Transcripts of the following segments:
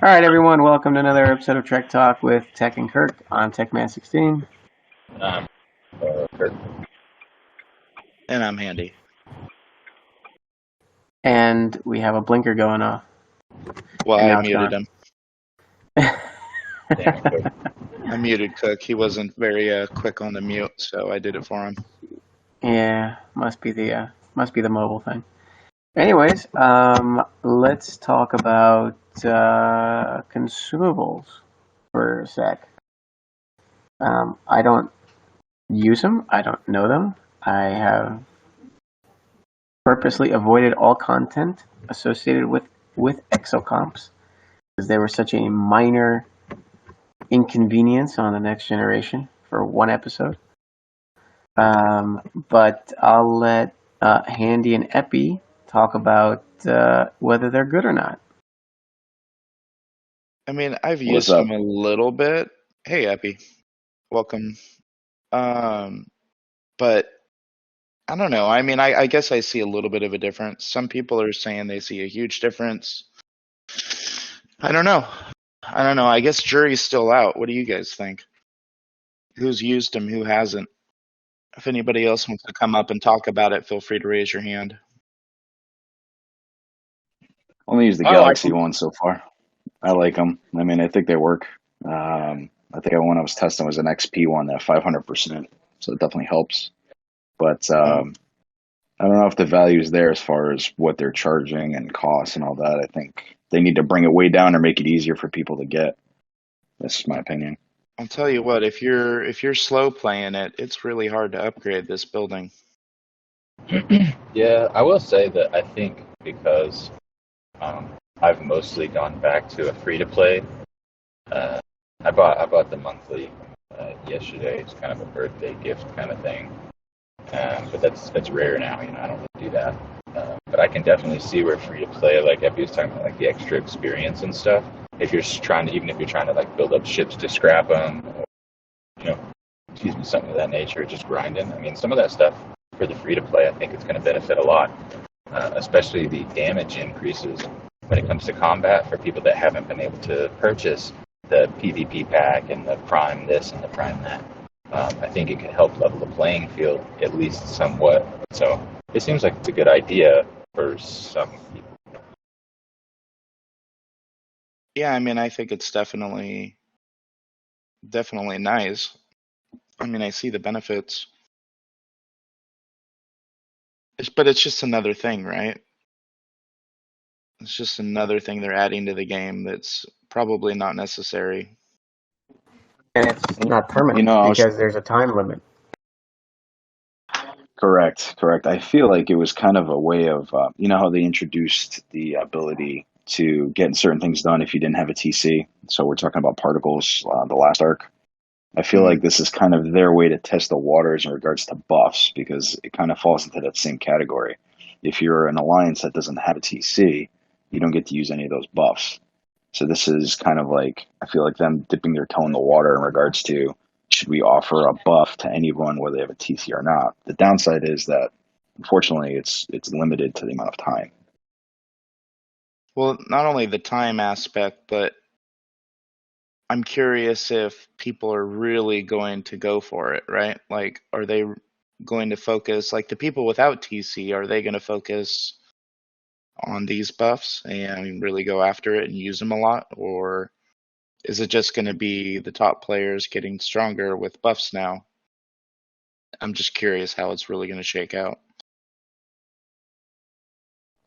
All right, everyone, welcome to another episode of Trek Talk with Tech and Kirk. I'm TechMan16. Kirk. And I'm Handy. And we have a blinker going off. Well, And now I it's muted gone. him. Damn it, Kirk. I muted Cook. He wasn't very quick on the mute, so I did it for him. Yeah, must be the mobile thing. Anyways, let's talk about consumables for a sec. I don't use them. I don't know them. I have purposely avoided all content associated with Exocomps because they were such a minor inconvenience on the next generation for one episode. But I'll let Handy and Epi talk about whether they're good or not. I mean, I've used them a little bit. Hey, Epi. Welcome. But I don't know. I mean, I guess I see a little bit of a difference. Some people are saying they see a huge difference. I don't know. I guess jury's still out. What do you guys think? Who's used them? Who hasn't? If anybody else wants to come up and talk about it, feel free to raise your hand. Only used the Galaxy one so far. I like them. I mean, I think they work. I think one I was testing was an XP one at 500%, so it definitely helps. But I don't know if the value is there as far as what they're charging and costs and all that. I think they need to bring it way down or make it easier for people to get. That's my opinion. I'll tell you what, if you're slow playing it, it's really hard to upgrade this building. Yeah, I will say that I think because I've mostly gone back to a free-to-play. I bought the monthly yesterday. It's kind of a birthday gift kind of thing. But that's rare now. I don't really do that. But I can definitely see where free-to-play, like Epi was talking about, like the extra experience and stuff. If you're trying to like build up ships to scrap them, or something of that nature, just grinding. I mean, some of that stuff for the free-to-play, I think it's going to benefit a lot, especially the damage increases when it comes to combat for people that haven't been able to purchase the PvP pack and the Prime this and the Prime that. I think it could help level the playing field at least somewhat. So it seems like it's a good idea for some people. Yeah, I mean, I think it's definitely nice. I mean, I see the benefits. But it's just another thing, right? It's just another thing they're adding to the game that's probably not necessary. And it's not permanent because there's a time limit. Correct. I feel like it was kind of a way of, how they introduced the ability to get certain things done if you didn't have a TC. So we're talking about particles, the last arc. I feel like this is kind of their way to test the waters in regards to buffs, because it kind of falls into that same category. If you're an alliance that doesn't have a TC, you don't get to use any of those buffs. So this is kind of like, I feel like them dipping their toe in the water in regards to, should we offer a buff to anyone whether they have a TC or not? The downside is that, unfortunately, it's limited to the amount of time. Well, not only the time aspect, but I'm curious if people are really going to go for it, right? Like, are they going to focus, like the people without TC, are they going to focus on these buffs and really go after it and use them a lot? Or is it just going to be the top players getting stronger with buffs now? I'm just curious how it's really going to shake out.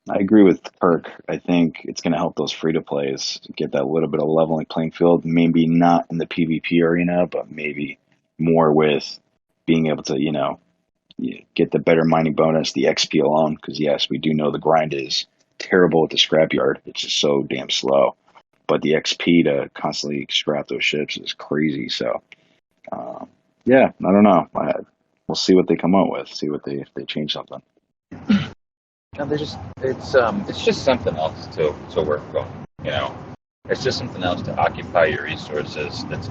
I agree with Kirk. I think it's going to help those free-to-plays get that little bit of leveling playing field. Maybe not in the PvP arena, but maybe more with being able to, get the better mining bonus, the XP alone. Because yes, we do know the grind is terrible at the scrapyard. It's just so damn slow. But the XP to constantly scrap those ships is crazy. So, yeah, I don't know. We'll see what they come up with. See if they change something. No, it's just something else to work on. It's just something else to occupy your resources. It's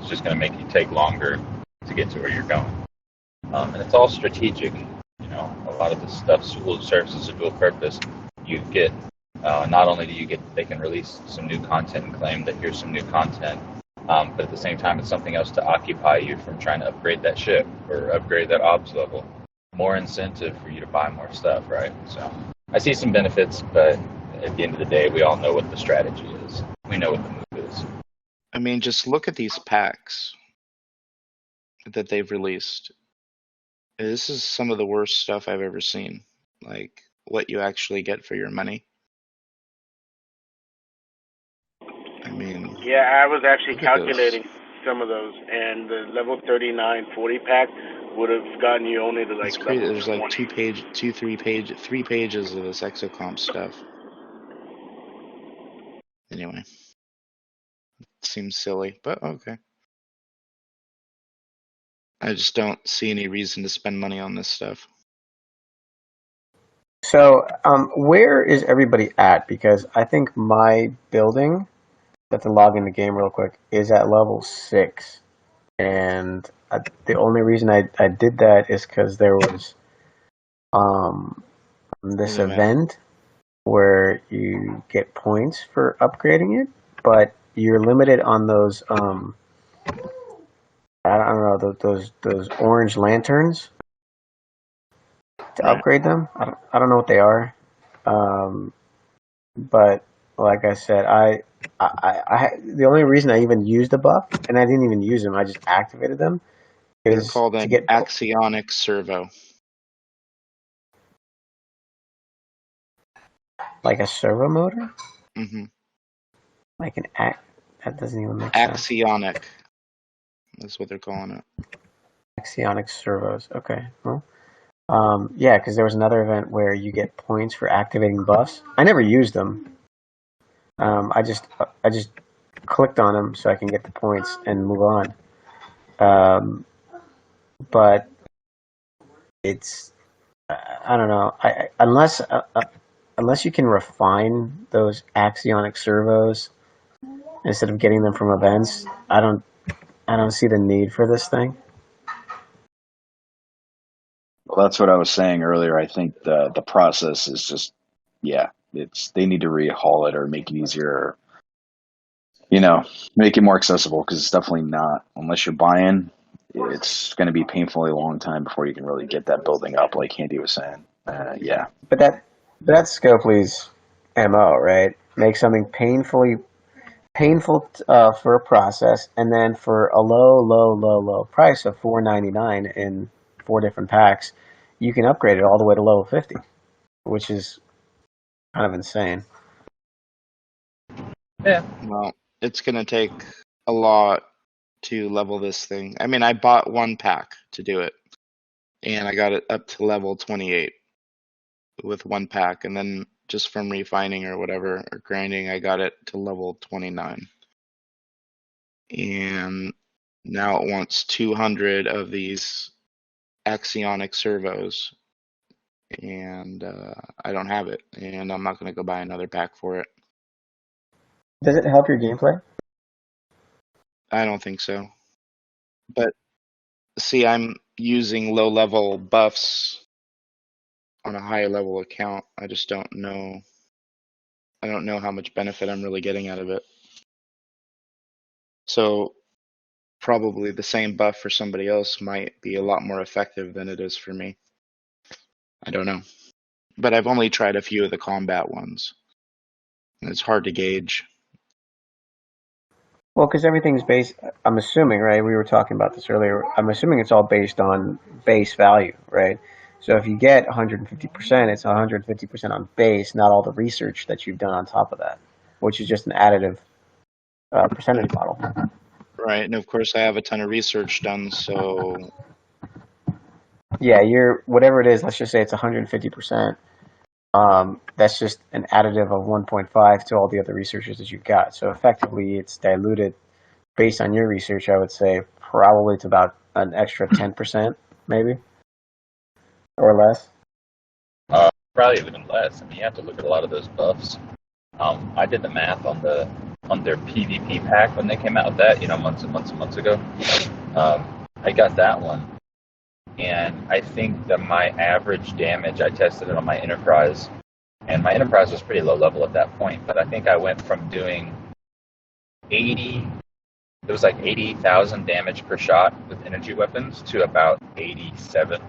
just gonna make you take longer to get to where you're going. And it's all strategic. A lot of the stuff will serve as a dual purpose. You get Not only they can release some new content and claim that here's some new content, but at the same time, it's something else to occupy you from trying to upgrade that ship or upgrade that ops level. More incentive for you to buy more stuff, right? So I see some benefits, but at the end of the day, we all know what the strategy is. We know what the move is. I mean, just look at these packs that they've released. This is some of the worst stuff I've ever seen. Like, what you actually get for your money. I mean, Yeah, I was actually look at calculating some of those, and the level 39 40 pack would have gotten you only to like it's crazy. level There's 20. like 3 pages of this Exocomp stuff. Anyway, seems silly, but okay. I just don't see any reason to spend money on this stuff. So, where is everybody at? Because I think my building, have to log in the game real quick, is at level 6. And the only reason I did that is because there was this event where you get points for upgrading it, but you're limited on those I don't know, those orange lanterns to upgrade them. I don't know what they are, but like I said, I the only reason I even used the buff, and I didn't even use them, I just activated them. They're called an axionic servo. Like a servo motor? Mm-hmm. Like an that doesn't even make sense. Axionic. Sense. That's what they're calling it. Axionic servos. Okay. Well, yeah, because there was another event where you get points for activating buffs. I never used them. I just clicked on them so I can get the points and move on. But it's I don't know. Unless you can refine those axionic servos instead of getting them from events, I don't see the need for this thing. Well, that's what I was saying earlier. I think the process is just, they need to rehaul it or make it easier, make it more accessible, because it's definitely not, unless you're buying, it's going to be painfully long time before you can really get that building up, like Handy was saying. Yeah. But that's Scopely's MO, right? Make something painful for a process, and then for a low price of $4.99 in 4 different packs, you can upgrade it all the way to level 50, which is kind of insane. Yeah. Well, it's going to take a lot to level this thing. I mean, I bought 1 pack to do it, and I got it up to level 28 with 1 pack, and then just from refining or whatever, or grinding, I got it to level 29. And now it wants 200 of these axionic servos, and I don't have it, and I'm not going to go buy another pack for it. Does it help your gameplay? I don't think so. But see, I'm using low-level buffs on a high-level account. I just don't know. I don't know how much benefit I'm really getting out of it. So probably the same buff for somebody else might be a lot more effective than it is for me. I don't know. But I've only tried a few of the combat ones, and it's hard to gauge. Well, because everything's based, I'm assuming, right? We were talking about this earlier. I'm assuming it's all based on base value, right? So if you get 150%, it's 150% on base, not all the research that you've done on top of that, which is just an additive percentage model. Right, and of course I have a ton of research done, so... Yeah, whatever it is, let's just say it's 150%. That's just an additive of 1.5 to all the other researchers that you've got. So effectively, it's diluted based on your research. I would say probably to about an extra 10%, maybe, or less. Probably even less. I mean, you have to look at a lot of those buffs. I did the math on their PvP pack when they came out with that, months and months and months ago. I got that one, and I think that my average damage, I tested it on my Enterprise, And my Enterprise was pretty low level at that point, but I think I went from doing 80, it was like 80,000 damage per shot with energy weapons to about 87.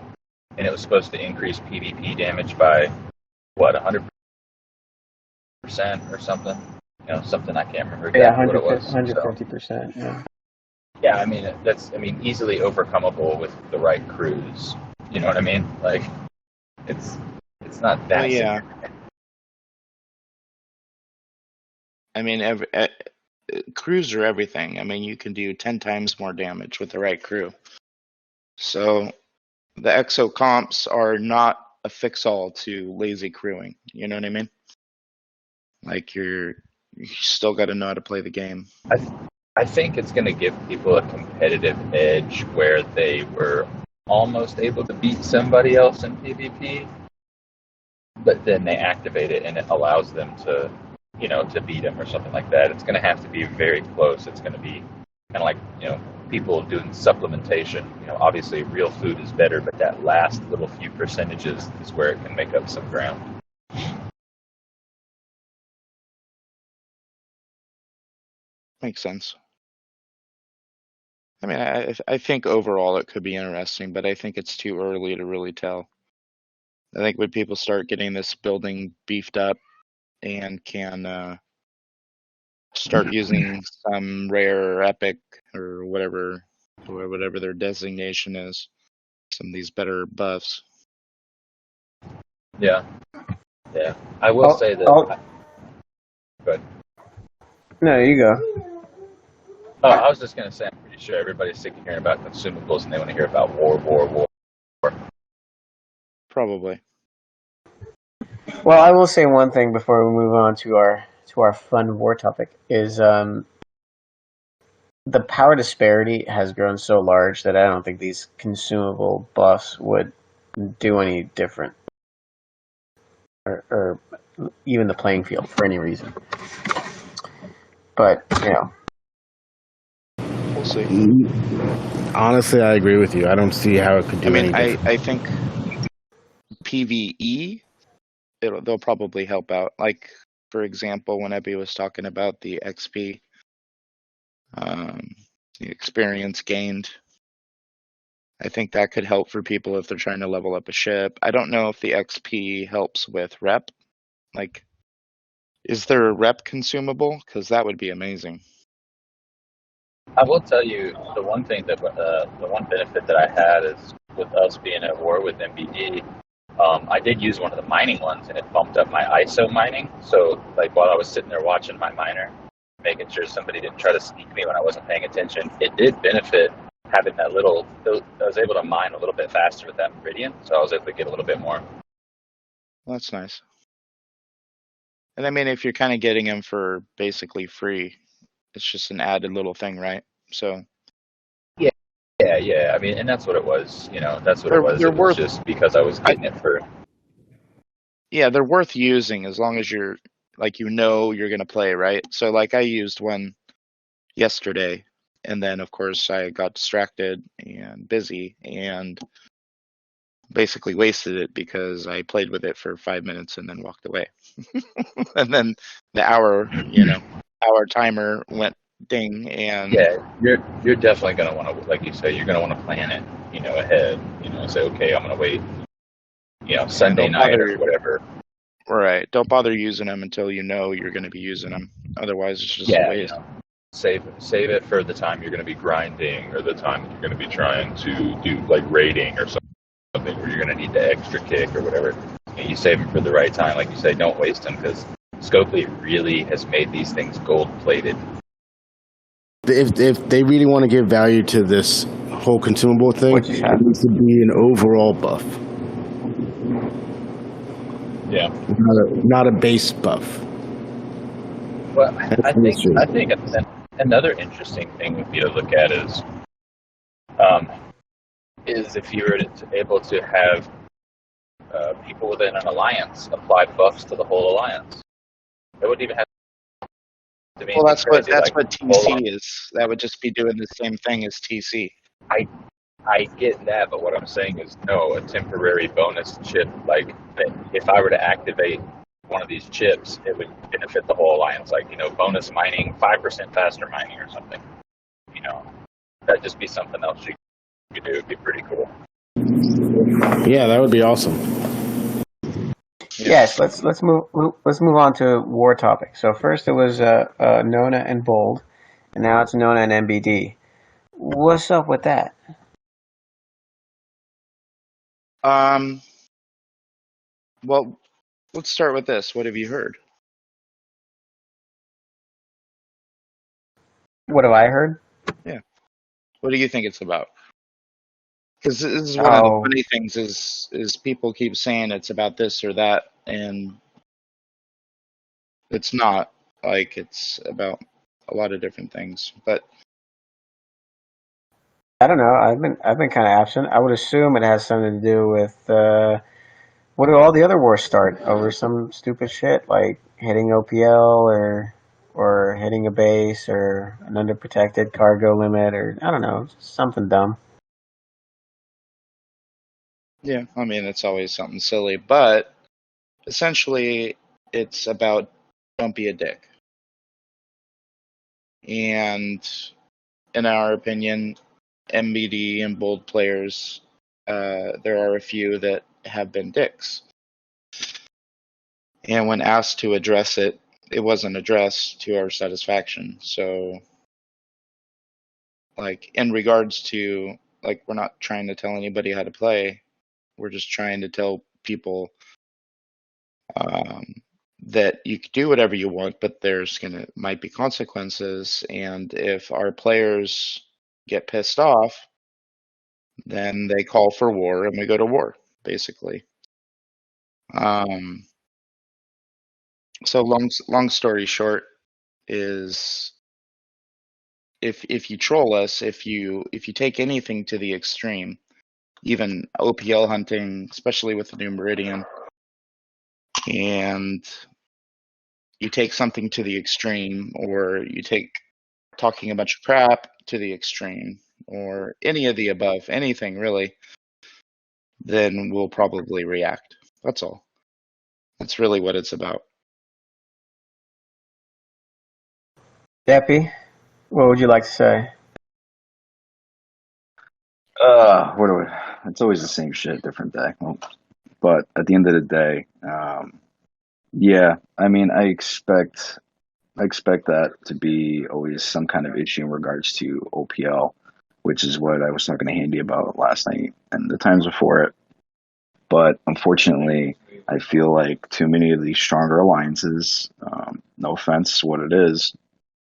And it was supposed to increase PvP damage by, what, 100% or something? You know, something I can't remember exactly what it was. 150%. Yeah. Yeah, I mean, that's, easily overcomeable with the right crews. You know what I mean? Like, it's not that. Well, yeah. I mean, crews are everything. I mean, you can do 10 times more damage with the right crew. So the Exocomps are not a fix-all to lazy crewing. You know what I mean? Like you still got to know how to play the game. I think it's going to give people a competitive edge where they were almost able to beat somebody else in PvP, but then they activate it and it allows them to, to beat them or something like that. It's going to have to be very close. It's going to be kind of like, people doing supplementation. Obviously real food is better, but that last little few percentages is where it can make up some ground. Makes sense. I mean, I think overall it could be interesting, but I think it's too early to really tell. I think when people start getting this building beefed up and can start using some rare or epic or whatever their designation is, some of these better buffs. Yeah. I will say that. Good. No, you go. Oh, I was just going to say, I'm pretty sure everybody's sick of hearing about consumables and they want to hear about war. Probably. Well, I will say one thing before we move on to our fun war topic is the power disparity has grown so large that I don't think these consumable buffs would do any different or even the playing field for any reason. But, We'll see. Honestly, I agree with you. I don't see how it could do anything. I think PvE, they'll probably help out. Like, for example, when Epi was talking about the XP, the experience gained, I think that could help for people if they're trying to level up a ship. I don't know if the XP helps with rep. Like, is there a rep consumable? Because that would be amazing. I will tell you the one thing that the one benefit that I had is with us being at war with NBD. I did use one of the mining ones, and it bumped up my ISO mining. So, like, while I was sitting there watching my miner, making sure somebody didn't try to sneak me when I wasn't paying attention, it did benefit having that little. I was able to mine a little bit faster with that Meridian, so I was able to get a little bit more. That's nice. And I mean, if you're kind of getting them for basically free, it's just an added little thing, right? So. Yeah. I mean, and that's what it was. That's what it was. It was just because I was getting it for. Yeah, they're worth using as long as you're you're gonna play, right? So like I used one yesterday, and then of course I got distracted and busy and basically wasted it because I played with it for 5 minutes and then walked away. And then the hour timer went ding, and you're definitely gonna want to, like you say, you're gonna want to plan it, ahead. Say, okay, I'm gonna wait, Sunday night or whatever. Right. Don't bother using them until you're going to be using them. Otherwise, it's just a waste. Save it for the time you're going to be grinding or the time you're going to be trying to do like raiding or something where you're going to need the extra kick or whatever. You save them for the right time, like you say. Don't waste them because Scopely really has made these things gold plated. If they really want to give value to this whole consumable thing, it needs to be an overall buff. Yeah. Not a base buff. Well, I think another interesting thing would be to look at is if you were able to have people within an alliance apply buffs to the whole alliance. It wouldn't even have to be. Well, that's what TC is. That would just be doing the same thing as TC. I get that, but what I'm saying is, no, a temporary bonus chip, like if I were to activate one of these chips, it would benefit the whole alliance. Like, bonus mining, 5% faster mining or something. That'd just be something else you could do. It'd be pretty cool. Yeah, that would be awesome. Yes, let's move on to war topics. So first it was Nona and Bold, and now it's Nona and NBD. What's up with that? Well, let's start with this. What have you heard? What have I heard? Yeah. What do you think it's about? Because this is one of the funny things is people keep saying it's about this or that, and it's not. Like, it's about a lot of different things. But I don't know. I've been kind of absent. I would assume it has something to do with what do all the other wars start over? Some stupid shit like hitting OPL or hitting a base or an underprotected cargo limit, or I don't know, something dumb. yeah, I mean, it's always something silly. But essentially, it's about don't be a dick. And in our opinion, NBD and Bold players, there are a few that have been dicks. And when asked to address it, it wasn't addressed to our satisfaction. So, like, in regards to, like, we're not trying to tell anybody how to play. We're just trying to tell people that you can do whatever you want, but might be consequences. And if our players get pissed off, then they call for war and we go to war, basically. So long story short is if you troll us, if you take anything to the extreme, even OPL hunting, especially with the new Meridian, and you take something to the extreme, or you take talking a bunch of crap to the extreme, or any of the above, anything really, then we'll probably react. That's all. That's really what it's about. Deppy, what would you like to say? It's always the same shit, different day. But at the end of the day, yeah, I mean, I expect that to be always some kind of issue in regards to OPL, which is what I was talking to Handy about last night and the times before it. But unfortunately, I feel like too many of these stronger alliances, no offense, what it is,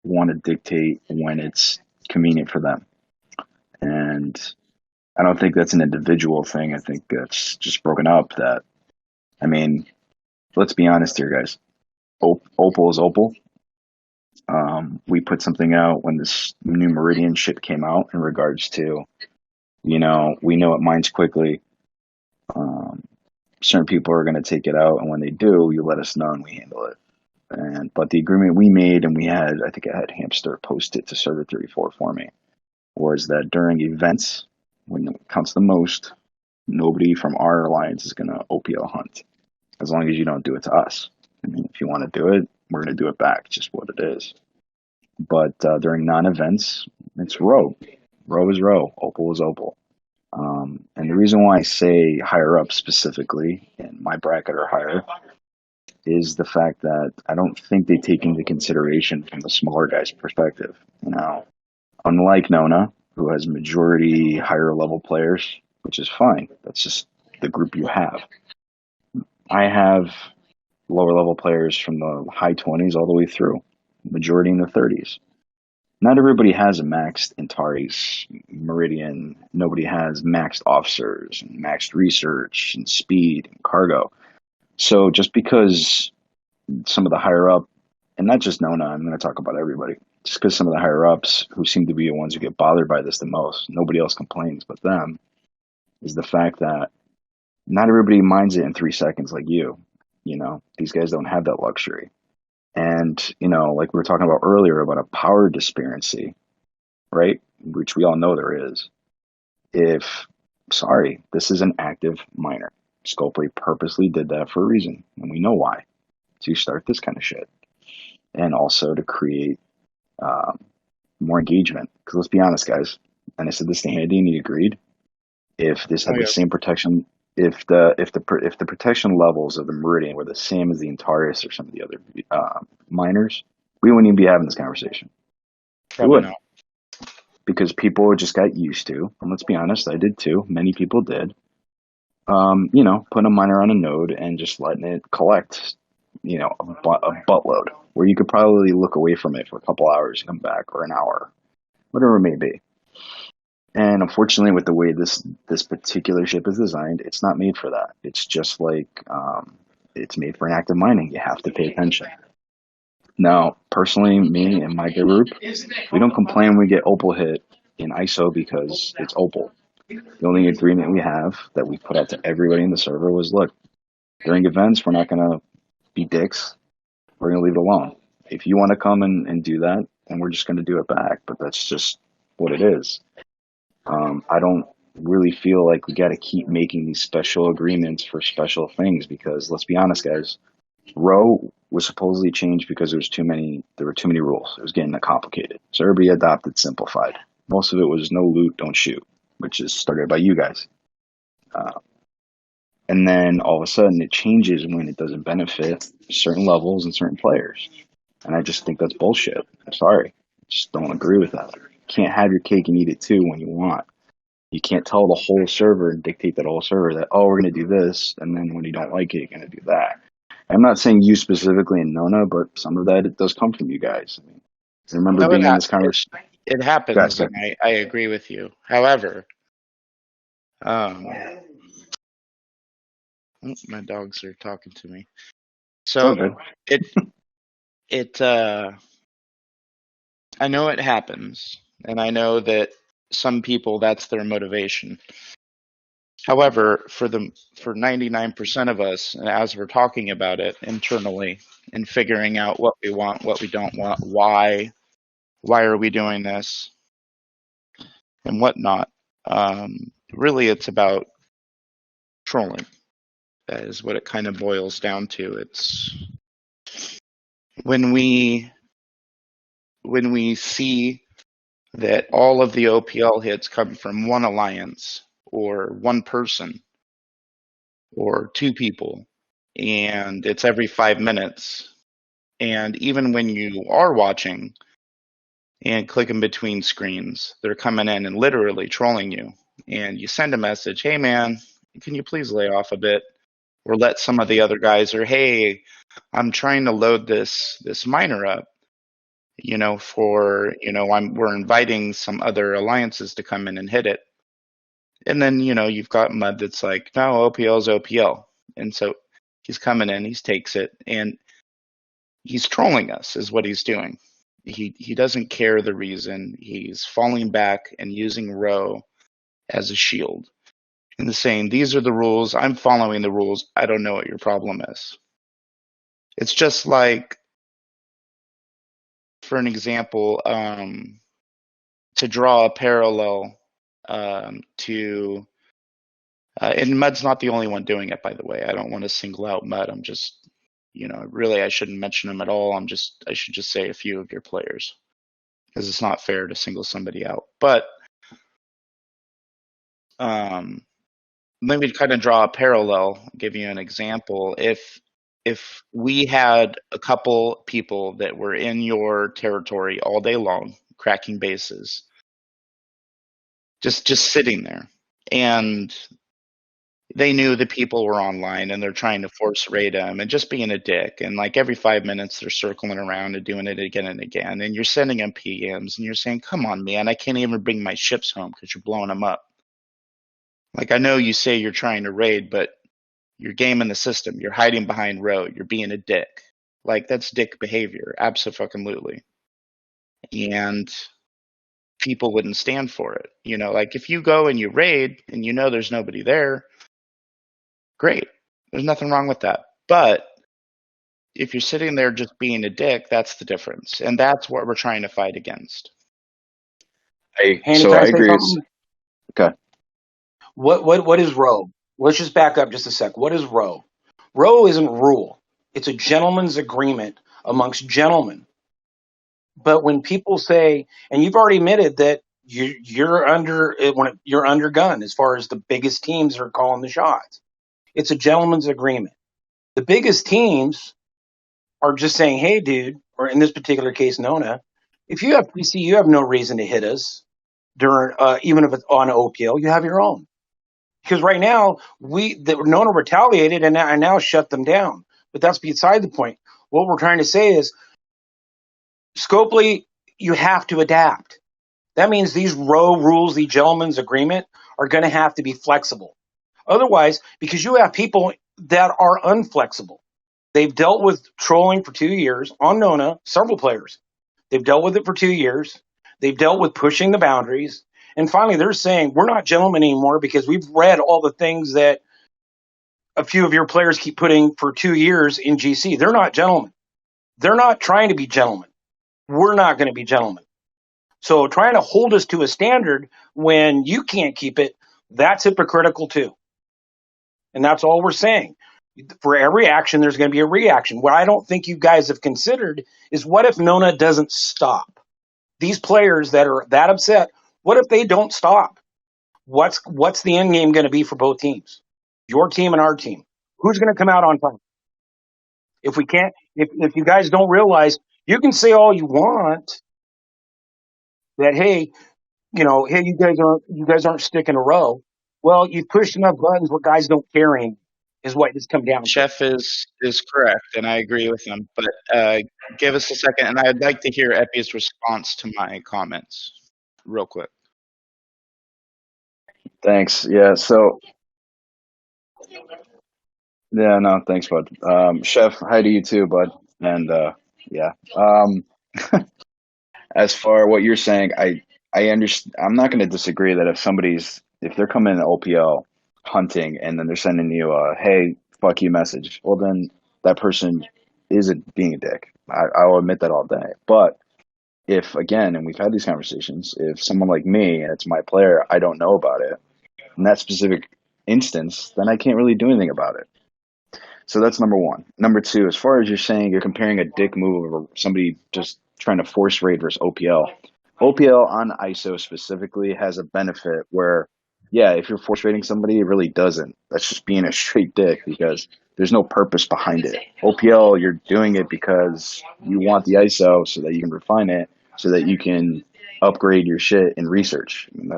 want to dictate when it's convenient for them. And I don't think that's an individual thing. I think that's just broken up. I mean, let's be honest here, guys. Opal is Opal. We put something out when this new Meridian shit came out in regards to, we know it mines quickly. Certain people are going to take it out, and when they do, you let us know and we handle it. But the agreement we made, and I think I had Hamster post it to Server 34 for me, was that during events, when it counts the most, nobody from our alliance is going to OPL hunt, as long as you don't do it to us. I mean, if you want to do it, we're going to do it back, just what it is. But during non-events, it's row. Row is row. Opal is opal. And the reason why I say higher up specifically, in my bracket or higher, is the fact that I don't think they take into consideration from the smaller guy's perspective. Unlike Nona, who has majority higher level players, which is fine. That's just the group you have. I have lower level players from the high 20s all the way through, majority in the 30s. Not everybody has a maxed Antares, Meridian. Nobody has maxed officers, and maxed research, and speed, and cargo. So just because some of the higher up, and not just Nona, I'm going to talk about everybody, just because some of the higher ups who seem to be the ones who get bothered by this the most, nobody else complains but them, is the fact that not everybody minds it in 3 seconds like you. These guys don't have that luxury. And, like we were talking about earlier about a power disparity, right? Which we all know there is. This is an active miner. Scopely purposely did that for a reason, and we know why. to start this kind of shit, and also to create more engagement. Because let's be honest, guys, and I said this to Handy, and he agreed. If this had the same protection, if the protection levels of the Meridian were the same as the Antares or some of the other miners, we wouldn't even be having this conversation. Probably not. Because people just got used to, and let's be honest, I did too. Many people did. Putting a miner on a node and just letting it collect, a buttload, where you could probably look away from it for a couple hours, come back, or an hour, whatever it may be. And unfortunately, with the way this particular ship is designed, it's not made for that. It's just like it's made for inactive mining. You have to pay attention. Now, personally, me and my group, we don't complain when we get Opal hit in ISO because it's Opal. The only agreement we have that we put out to everybody in the server was, look, during events, we're not going to be dicks. We're going to leave it alone. If you want to come and do that, then we're just going to do it back. But that's just what it is. I don't really feel like we got to keep making these special agreements for special things because, let's be honest, guys, Row was supposedly changed because there were too many rules. It was getting complicated. So everybody adopted simplified. Most of it was no loot, don't shoot, which is started by you guys. And then all of a sudden it changes when it doesn't benefit certain levels and certain players. And I just think that's bullshit. I'm sorry. I just don't agree with that. You can't have your cake and eat it too when you want. You can't tell the whole server and dictate that whole server that, oh, we're going to do this. And then when you don't like it, you're going to do that. I'm not saying you specifically in Nona, but some of that, it does come from you guys. I mean, I remember being in this conversation. It happens, and I agree with you. However, my dogs are talking to me. So I know it happens, and I know that some people, that's their motivation. However, for 99% of us, as we're talking about it internally and figuring out what we want, what we don't want, why are we doing this, and whatnot, really it's about trolling. That is what it kind of boils down to. It's when we see that all of the OPL hits come from one alliance or one person or two people, and it's every 5 minutes. And even when you are watching and clicking between screens, they're coming in and literally trolling you. And you send a message, hey man, can you please lay off a bit? Or let some of the other guys, or hey, I'm trying to load this miner up, we're inviting some other alliances to come in and hit it. And then, you've got Mud that's like, no, OPL's OPL. And so he's coming in, he takes it, and he's trolling us is what he's doing. He doesn't care the reason. He's falling back and using Row as a shield. And saying, these are the rules, I'm following the rules, I don't know what your problem is. It's just like, for an example, to draw a parallel to, and Mud's not the only one doing it, by the way. I don't want to single out Mud. I'm just, really I shouldn't mention him at all. I should just say a few of your players, because it's not fair to single somebody out. But let me kind of draw a parallel, give you an example. If we had a couple people that were in your territory all day long, cracking bases, just sitting there, and they knew the people were online and they're trying to force raid them and just being a dick, and like every 5 minutes they're circling around and doing it again and again, and you're sending them PMs and you're saying, come on man, I can't even bring my ships home because you're blowing them up. Like, I know you say you're trying to raid, but you're gaming the system. You're hiding behind Row. You're being a dick. Like, that's dick behavior. Absolutely. And people wouldn't stand for it. Like, if you go and you raid and there's nobody there, great. There's nothing wrong with that. But if you're sitting there just being a dick, that's the difference. And that's what we're trying to fight against. I agree. Okay. What is Row? Let's just back up just a sec. What is Row? Row isn't rule. It's a gentleman's agreement amongst gentlemen. But when people say, and you've already admitted that you're under gun as far as the biggest teams are calling the shots. It's a gentleman's agreement. The biggest teams are just saying, hey, dude, or in this particular case, Nona, if you have PC, you have no reason to hit us during, even if it's on OPL, you have your own. Because right now, Nona retaliated and now shut them down. But that's beside the point. What we're trying to say is, Scopely, you have to adapt. That means these row rules, the gentleman's agreement, are going to have to be flexible. Otherwise, because you have people that are unflexible. They've dealt with trolling for 2 years on Nona, several players. They've dealt with it for 2 years. They've dealt with pushing the boundaries. And finally, they're saying, we're not gentlemen anymore because we've read all the things that a few of your players keep putting for 2 years in GC. They're not gentlemen. They're not trying to be gentlemen. We're not going to be gentlemen. So trying to hold us to a standard when you can't keep it, that's hypocritical too. And that's all we're saying. For every action, there's going to be a reaction. What I don't think you guys have considered is, what if Nona doesn't stop? These players that are that upset, what if they don't stop? What's the end game going to be for both teams? Your team and our team. Who's going to come out on top? If we can't, if you guys don't realize, you can say all you want that, hey, hey, you guys aren't sticking a row. Well, you've pushed enough buttons where guys don't care anymore, is what it's come down to. Chef is correct, and I agree with him. But give us a second, and I'd like to hear Epi's response to my comments, real quick. Thanks. Yeah. So. Yeah. No. Thanks, bud. Chef, hi to you too, bud. And yeah. As far what you're saying, I understand. I'm not going to disagree that if they're coming in OPL hunting and then they're sending you a hey fuck you message, well then that person isn't being a dick. I'll admit that all day. But if again, and we've had these conversations, if someone like me and it's my player, I don't know about it in that specific instance, then I can't really do anything about it. So that's number one. Number two, as far as you're saying, you're comparing a dick move of somebody just trying to force raid versus OPL. OPL on ISO specifically has a benefit where, yeah, if you're force raiding somebody, it really doesn't. That's just being a straight dick because there's no purpose behind it. OPL, you're doing it because you want the ISO so that you can refine it, so that you can upgrade your shit in research. I mean,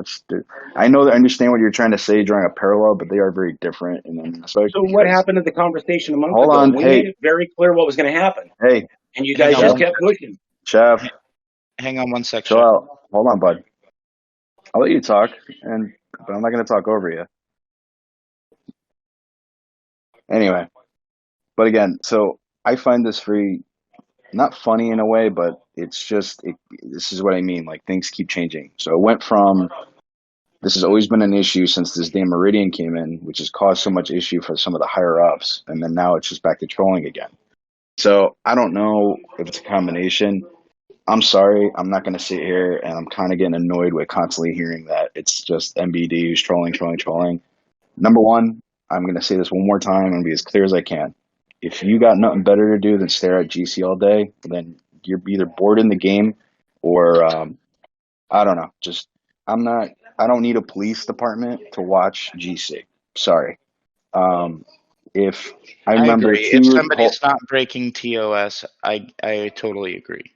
I know that I understand what you're trying to say, drawing a parallel, but they are very different in that aspect. So what happened to the conversation a month ago? Hold on, we hey. made it very clear what was going to happen. Hey. And you guys just kept pushing. Chef. Hang on one sec. Chill out. Hold on, bud. I'll let you talk, but I'm not going to talk over you. Anyway, but again, so I find this not funny in a way, but it's just, this is what I mean. Like, things keep changing. So it went from, this has always been an issue since this damn Meridian came in, which has caused so much issue for some of the higher ups. And then now it's just back to trolling again. So I don't know if it's a combination. I'm sorry. I'm not going to sit here and I'm kind of getting annoyed with constantly hearing that it's just MBD who's trolling. Number one, I'm going to say this one more time. I'm going to be as clear as I can. If you got nothing better to do than stare at GC all day, then you're either bored in the game or, I don't know. I don't need a police department to watch GC. Sorry. If I remember, agree. If somebody's not breaking TOS, I totally agree.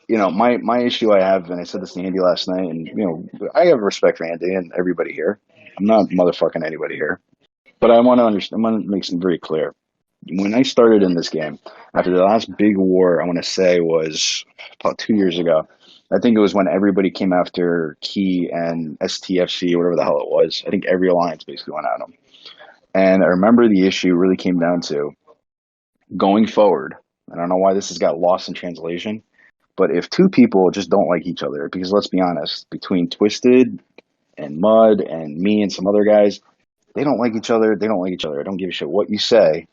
My issue I have, and I said this to Andy last night, and I have respect for Andy and everybody here. I'm not motherfucking anybody here, but I want to make something very clear. When I started in this game, after the last big war, I want to say was about 2 years ago. I think it was when everybody came after Key and STFC, whatever the hell it was. I think every alliance basically went at them. And I remember the issue really came down to going forward. I don't know why this has got lost in translation, but if two people just don't like each other, because let's be honest, between Twisted and Mud and me and some other guys, they don't like each other. They don't like each other. I don't give a shit what you say.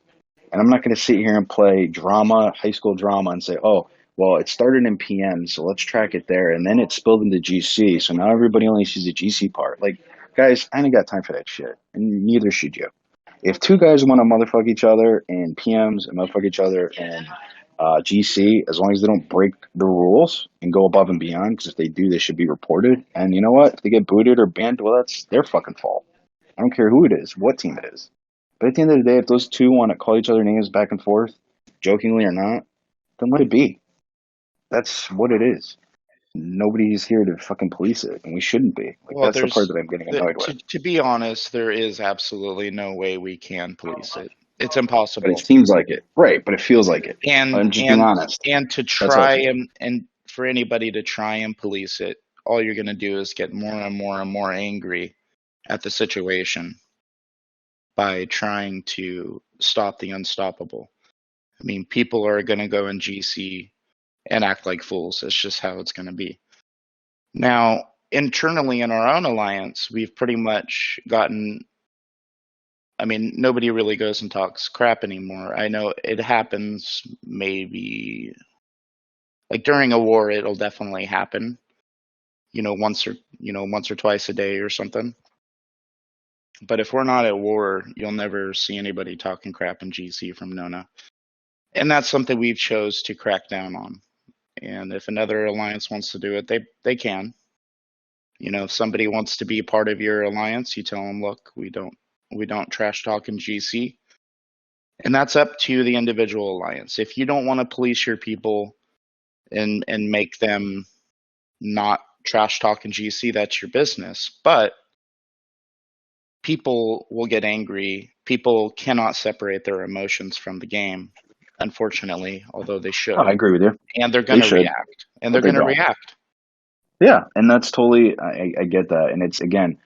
And I'm not going to sit here and play drama, high school drama, and say, oh, well, it started in PM, so let's track it there. And then it spilled into GC, so now everybody only sees the GC part. Like, guys, I ain't got time for that shit. And neither should you. If two guys want to motherfuck each other and PMs and motherfuck each other and GC, as long as they don't break the rules and go above and beyond, because if they do, they should be reported. And you know what? If they get booted or banned, well, that's their fucking fault. I don't care who it is, what team it is. But at the end of the day, if those two want to call each other names back and forth, jokingly or not, then let it be. That's what it is. Nobody's here to fucking police it, and we shouldn't be. Like, Well, that's the part that I'm getting annoyed with. to be honest, there is absolutely no way we can police it. It's But impossible. it seems like it. Right, but it feels like it. And I'm just being honest. And to try and for anybody to try and police it, all you're going to do is get more and more and more angry at the situation by trying to stop the unstoppable. I mean, people are going to go in GC and act like fools. It's just how it's going to be. Now, internally in our own alliance, we've pretty much gotten, I mean, nobody really goes and talks crap anymore. I know it happens maybe, like during a war, it'll definitely happen, once or twice a day or something. But if we're not at war, you'll never see anybody talking crap in GC from Nona. And that's something we've chose to crack down on. And if another alliance wants to do it, they can. If somebody wants to be a part of your alliance, you tell them, look, we don't trash talk in GC. And that's up to the individual alliance. If you don't want to police your people and make them not trash talk in GC, that's your business. But people will get angry. People cannot separate their emotions from the game, unfortunately, although they should. I agree with you. And they're going to react. And they're going to react. Yeah, and that's totally, I get that. And it's, again,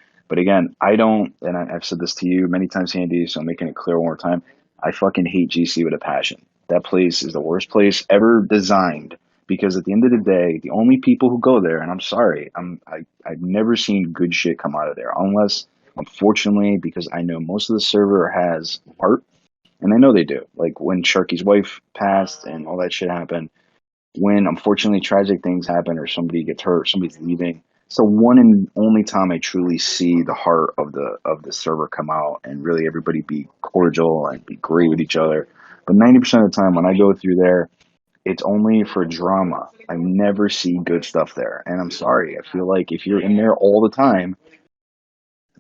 I don't, and I've said this to you many times, Handy, so I'm making it clear one more time. I fucking hate GC with a passion. That place is the worst place ever designed, because at the end of the day, the only people who go there, and I'm sorry, I've never seen good shit come out of there, unless, unfortunately, because I know most of the server has heart, and I know they do. Like when Sharky's wife passed and all that shit happened, when unfortunately tragic things happen or somebody gets hurt, somebody's leaving. It's the one and only time I truly see the heart of the server come out and really everybody be cordial and be great with each other. But 90% of the time when I go through there, it's only for drama. I never see good stuff there. And I'm sorry. I feel like if you're in there all the time,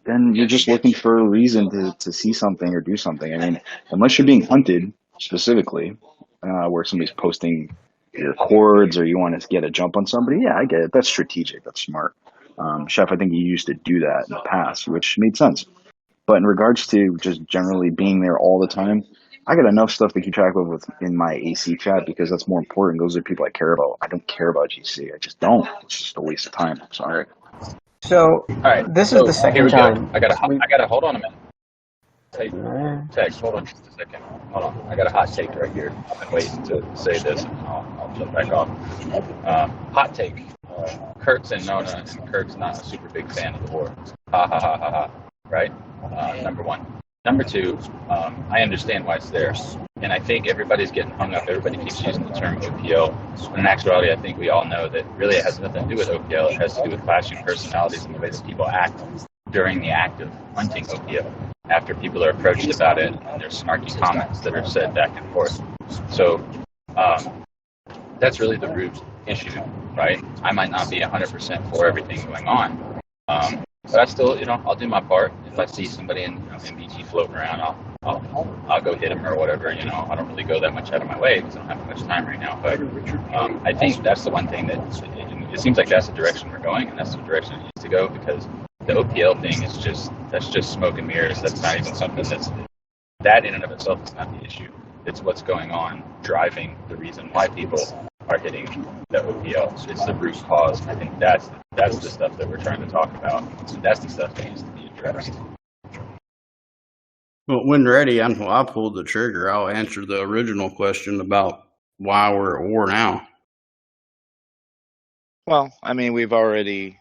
then you're just looking for a reason to see something or do something. I mean, unless you're being hunted specifically, where somebody's posting your chords or you want to get a jump on somebody, yeah, I get it. That's strategic. That's smart. Chef, I think you used to do that in the past, which made sense. But in regards to just generally being there all the time, I got enough stuff to keep track of in my AC chat because that's more important. Those are people I care about. I don't care about GC. I just don't. It's just a waste of time. I'm sorry. So, all right, this is the second time. I gotta hold on a minute. Tag, hold on just a second. Hold on. I got a hot take right here. I've been waiting to say this, and I'll jump back off. Hot take. Kirk's in Nona, and Kirk's not a super big fan of the war. Ha ha ha ha ha. Right? Number one. Number two, I understand why it's there. And I think everybody's getting hung up. Everybody keeps using the term OPL. When in actuality, I think we all know that really it has nothing to do with OPL. It has to do with clashing personalities and the way that people act during the act of hunting OPL. After people are approached about it, and there's snarky comments that are said back and forth. So that's really the root issue, right? I might not be 100% for everything going on, but I still, I'll do my part. If I see somebody in MBG floating around, I'll go hit them or whatever. I don't really go that much out of my way because I don't have much time right now. But I think that's the one thing that it seems like that's the direction we're going, and that's the direction it needs to go, because the OPL thing is just smoke and mirrors. That's not even something that in and of itself is not the issue. It's what's going on driving the reason why people are hitting the OPL. It's the root cause. I think that's the stuff that we're trying to talk about. That's the stuff that needs to be addressed. Well, when ready, I pulled the trigger. I'll answer the original question about why we're at war now. Well, I mean, we've already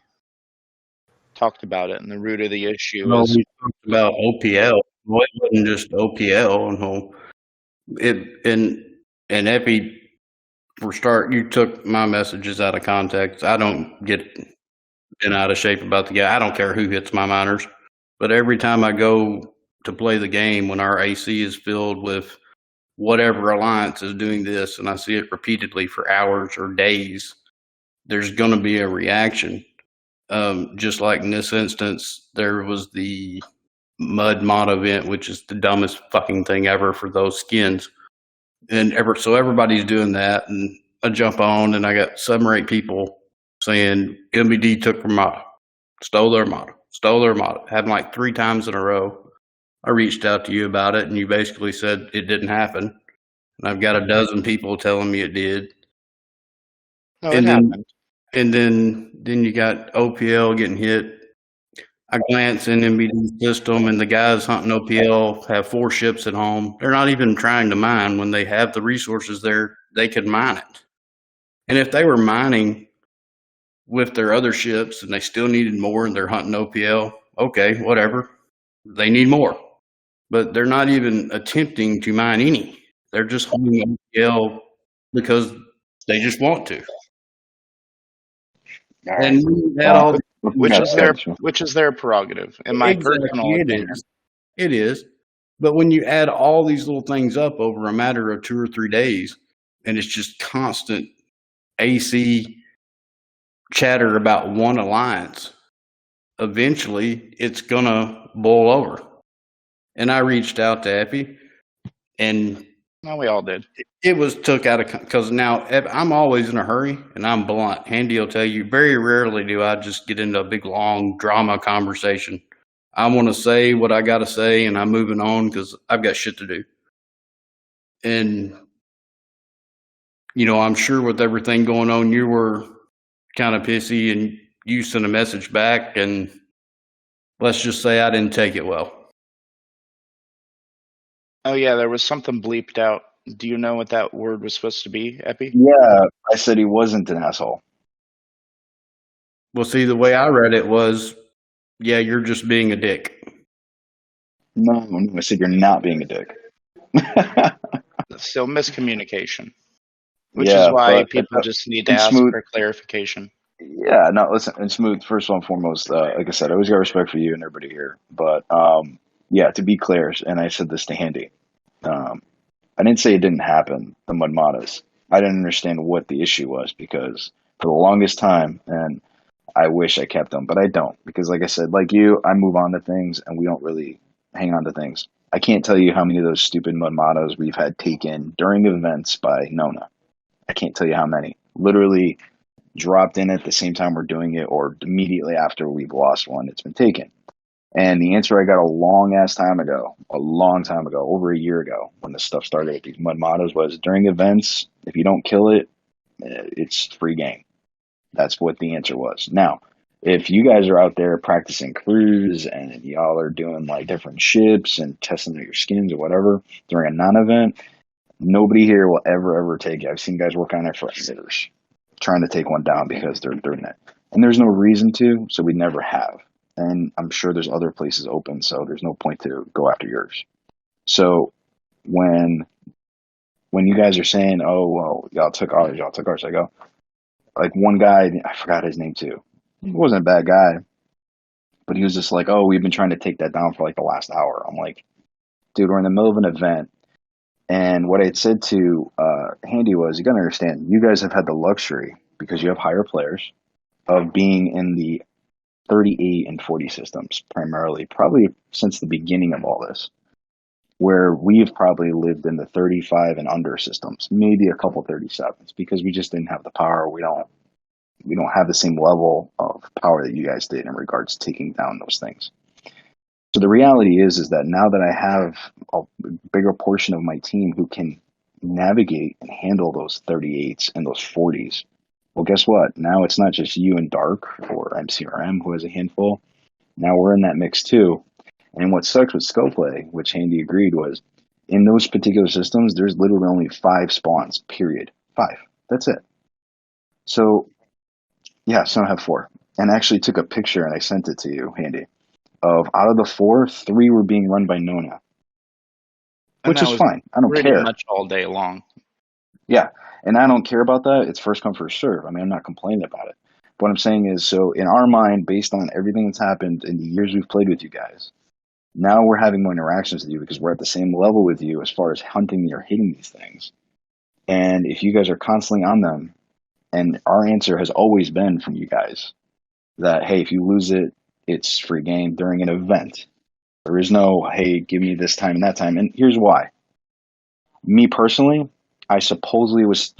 talked about it, and the root of the issue is we talked about OPL. Well, it wasn't just OPL, and Epi, for start, you took my messages out of context. I don't get bent out of shape about the guy. I don't care who hits my miners, but every time I go to play the game when our AC is filled with whatever alliance is doing this, and I see it repeatedly for hours or days, there's going to be a reaction. Just like in this instance, there was the mud mod event, which is the dumbest fucking thing ever for those skins. And so everybody's doing that, and I jump on, and I got 7 or 8 people saying NBD took their model, stole their model. Happened like 3 times in a row. I reached out to you about it, and you basically said it didn't happen. And I've got a dozen people telling me it did. No, it happened. And then you got OPL getting hit. I glance in NBD's system, and the guys hunting OPL have 4 ships at home. They're not even trying to mine. When they have the resources there, they could mine it. And if they were mining with their other ships and they still needed more and they're hunting OPL, okay, whatever. They need more. But they're not even attempting to mine any. They're just hunting OPL because they just want to. And which is their prerogative, in my personal opinion. It is. But when you add all these little things up over a matter of 2 or 3 days, and it's just constant AC chatter about one alliance, eventually it's gonna boil over. And I reached out to Epi, and we all did. It was took out of, because now I'm always in a hurry, and I'm blunt. Handy will tell you, very rarely do I just get into a big long drama conversation. I want to say what I got to say, and I'm moving on because I've got shit to do. And I'm sure with everything going on, you were kind of pissy, and you sent a message back, and let's just say I didn't take it well. Oh yeah, there was something bleeped out. Do you know what that word was supposed to be, Epi? Yeah, I said he wasn't an asshole. Well, see, the way I read it was, yeah, you're just being a dick. No, I said you're not being a dick. Still miscommunication. Which is why people just need to ask for clarification. Yeah, no, listen, and Smooth, first and foremost, like I said, I always got respect for you and everybody here. But, yeah, to be clear, and I said this to Handy, I didn't say it didn't happen, the Mudmadas. I didn't understand what the issue was, because for the longest time, and I wish I kept them, but I don't. Because like I said, like you, I move on to things, and we don't really hang on to things. I can't tell you how many of those stupid Mudmadas we've had taken during events by Nona. I can't tell you how many. Literally dropped in at the same time we're doing it, or immediately after we've lost one, it's been taken. And the answer I got a long time ago, over a year ago, when this stuff started with these Mudmadas, was during events, if you don't kill it, it's free game. That's what the answer was. Now, if you guys are out there practicing crews and y'all are doing like different ships and testing out your skins or whatever during a non-event, nobody here will ever take it. I've seen guys work on it for years, trying to take one down because they're doing it. And there's no reason to, so we never have. And I'm sure there's other places open, so there's no point to go after yours. So when you guys are saying, oh, well, y'all took ours, I go, like one guy, I forgot his name too. He wasn't a bad guy, but he was just like, oh, we've been trying to take that down for like the last hour. I'm like, dude, we're in the middle of an event. And what I had said to Handy was, you got to understand, you guys have had the luxury, because you have higher players, of being in the 38 and 40 systems primarily, probably since the beginning of all this, where we've probably lived in the 35 and under systems, maybe a couple 37s, because we just didn't have the power. We don't have the same level of power that you guys did in regards to taking down those things. So the reality is that now that I have a bigger portion of my team who can navigate and handle those 38s and those 40s, well, guess what? Now it's not just you and Dark or MCRM who has a handful. Now we're in that mix too. And what sucks with Skullplay, which Handy agreed, was in those particular systems, there's literally only 5 spawns, period. 5. That's it. So, yeah, so I have 4. And I actually took a picture and I sent it to you, Handy, of out of the 4, 3 were being run by Nona. Which is fine. I don't care. Pretty much all day long. Yeah. And I don't care about that. It's first come, first serve. I mean, I'm not complaining about it. What I'm saying is, so in our mind, based on everything that's happened in the years we've played with you guys, Now we're having more interactions with you because we're at the same level with you as far as hunting or hitting these things. And if you guys are constantly on them, and our answer has always been from you guys that, hey, if you lose it, it's free game during an event. There is no, hey, give me this time and that time. And here's why. Me personally, I supposedly was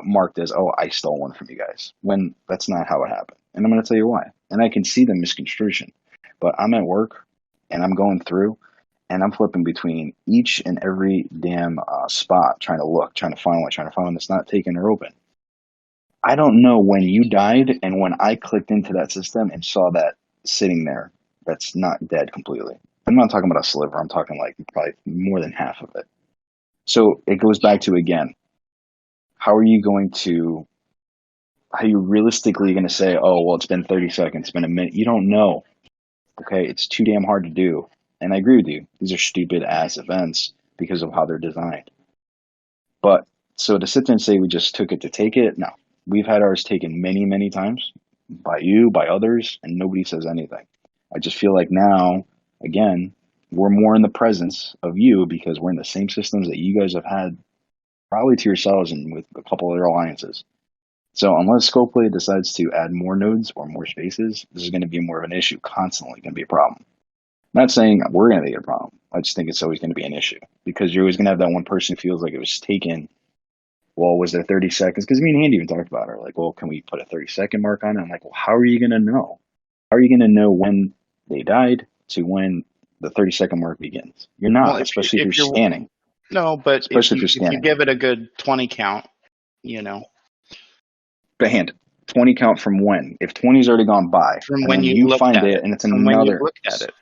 marked as, oh, I stole one from you guys, when that's not how it happened. And I'm going to tell you why. And I can see the misconstruction. But I'm at work, and I'm going through, and I'm flipping between each and every damn spot, trying to look, trying to find one that's not taken or open. I don't know when you died and when I clicked into that system and saw that sitting there that's not dead completely. I'm not talking about a sliver. I'm talking like probably more than half of it. So it goes back to, again, how are you realistically going to say, oh, well, it's been 30 seconds, it's been a minute. You don't know. Okay, it's too damn hard to do. And I agree with you. These are stupid ass events because of how they're designed. But so to sit there and say we just took it to take it, no. We've had ours taken many, many times by you, by others, and nobody says anything. I just feel like now, again, we're more in the presence of you because we're in the same systems that you guys have had probably to yourselves and with a couple other alliances. So unless Scopely decides to add more nodes or more spaces, this is going to be more of an issue, constantly going to be a problem. I'm not saying we're going to be a problem. I just think it's always going to be an issue because you're always going to have that one person who feels like it was taken. Well, was there 30 seconds? Because me and Andy even talked about it. Like, well, can we put a 30-second mark on it? I'm like, well, how are you going to know? How are you going to know when they died to when the 30-second mark begins? You're not, Well, especially if you're scanning. No, but Especially if you're if you scanning. give it a good 20 count, you know, The hand 20 count from when? If 20's already gone by, from and when then you looked find at it, it, and it's from when you another. looked at it.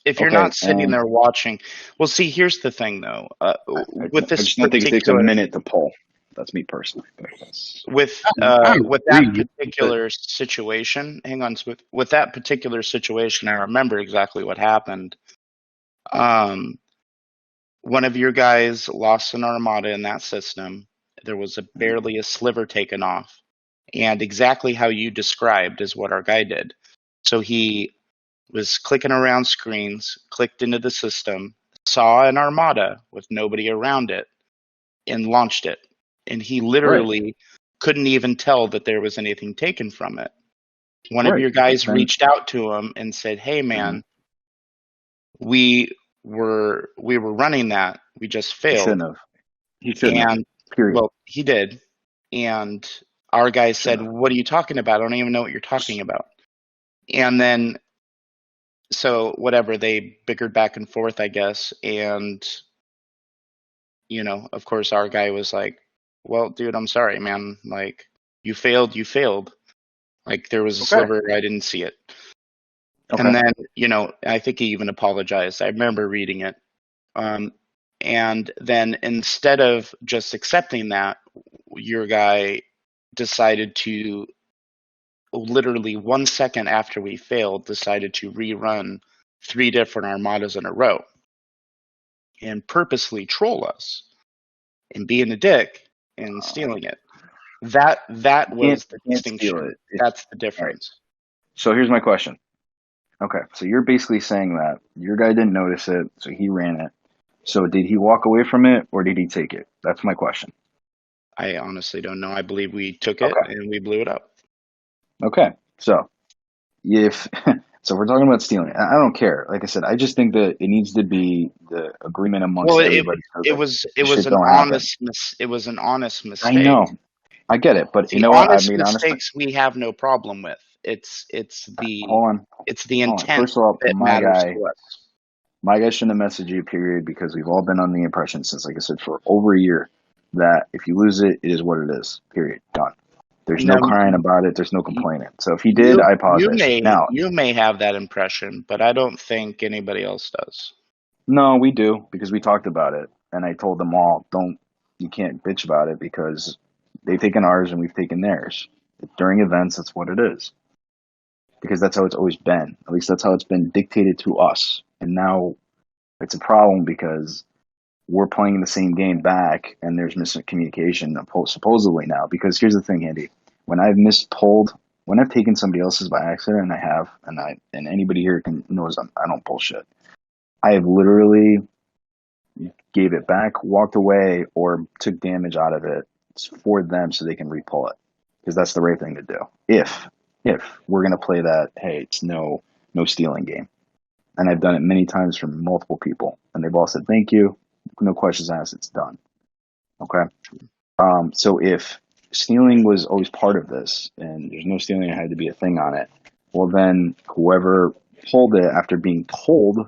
If you're Okay, not sitting and there watching, well, see, here's the thing, though. With I this just don't think it takes a particular, minute to pull. That's me personally. But that's, with I with agree, that but particular situation, hang on, with that particular situation, I remember exactly what happened. One of your guys lost an armada in that system. There was barely a sliver taken off, and exactly how you described is what our guy did. So he was clicking around screens, clicked into the system, saw an armada with nobody around it, and launched it. And he literally couldn't even tell that there was anything taken from it. One of right. your guys Then, reached out to him and said, "Hey, man, we were running that. We just he failed." shouldn't have. He shouldn't have. And Period. well, he did. And our guy said, Shouldn't have. "What are you talking about? I don't even know what you're talking about." And then, so whatever, they bickered back and forth, I guess. And, you know, of course, our guy was like, "Well, dude, I'm sorry, man. Like, you failed. You failed. Like, there was a sliver. I didn't see it." Okay. And then, you know, I think he even apologized. I remember reading it. And then instead of just accepting that, your guy decided to, literally 1 second after we failed, decided to rerun 3 different armadas in a row and purposely troll us and being a dick and stealing it. That was the Can't steal distinction. it. That's the All right. difference. So here's my question. Okay, so you're basically saying that your guy didn't notice it, so he ran it. So did he walk away from it, or did he take it? That's my question. I honestly don't know. I believe we took it and we blew it up. Okay, so if so, we're talking about stealing. I don't care. Like I said, I just think that it needs to be the agreement amongst everybody. It was an honest mistake. I know, I get it, but See, you know what? I honest mean, honestly, mistakes we have no problem with. It's the hold on. intent First of all, that matters to us. my guy shouldn't have messaged you, period, because we've all been on the impression since, like I said, for over a year that if you lose it, it is what it is, period. Done. There's no crying about it. There's no complaining. So if he did, I apologize. You may have that impression, but I don't think anybody else does. No, we do, because we talked about it, and I told them all, you can't bitch about it because they've taken ours and we've taken theirs. During events, that's what it is. Because that's how it's always been. At least that's how it's been dictated to us. And now it's a problem because we're playing the same game back and there's miscommunication supposedly now. Because here's the thing, Andy. When I've mispulled when I've taken somebody else's by accident, and I have, and anybody here knows I don't bullshit. I have literally gave it back, walked away, or took damage out of it for them so they can repull it, because that's the right thing to do. If we're gonna play that, hey, it's no stealing game, and I've done it many times from multiple people, and they've all said thank you, no questions asked, it's done. Okay. So if stealing was always part of this, and there's no stealing, it had to be a thing on it, well then whoever pulled it after being told,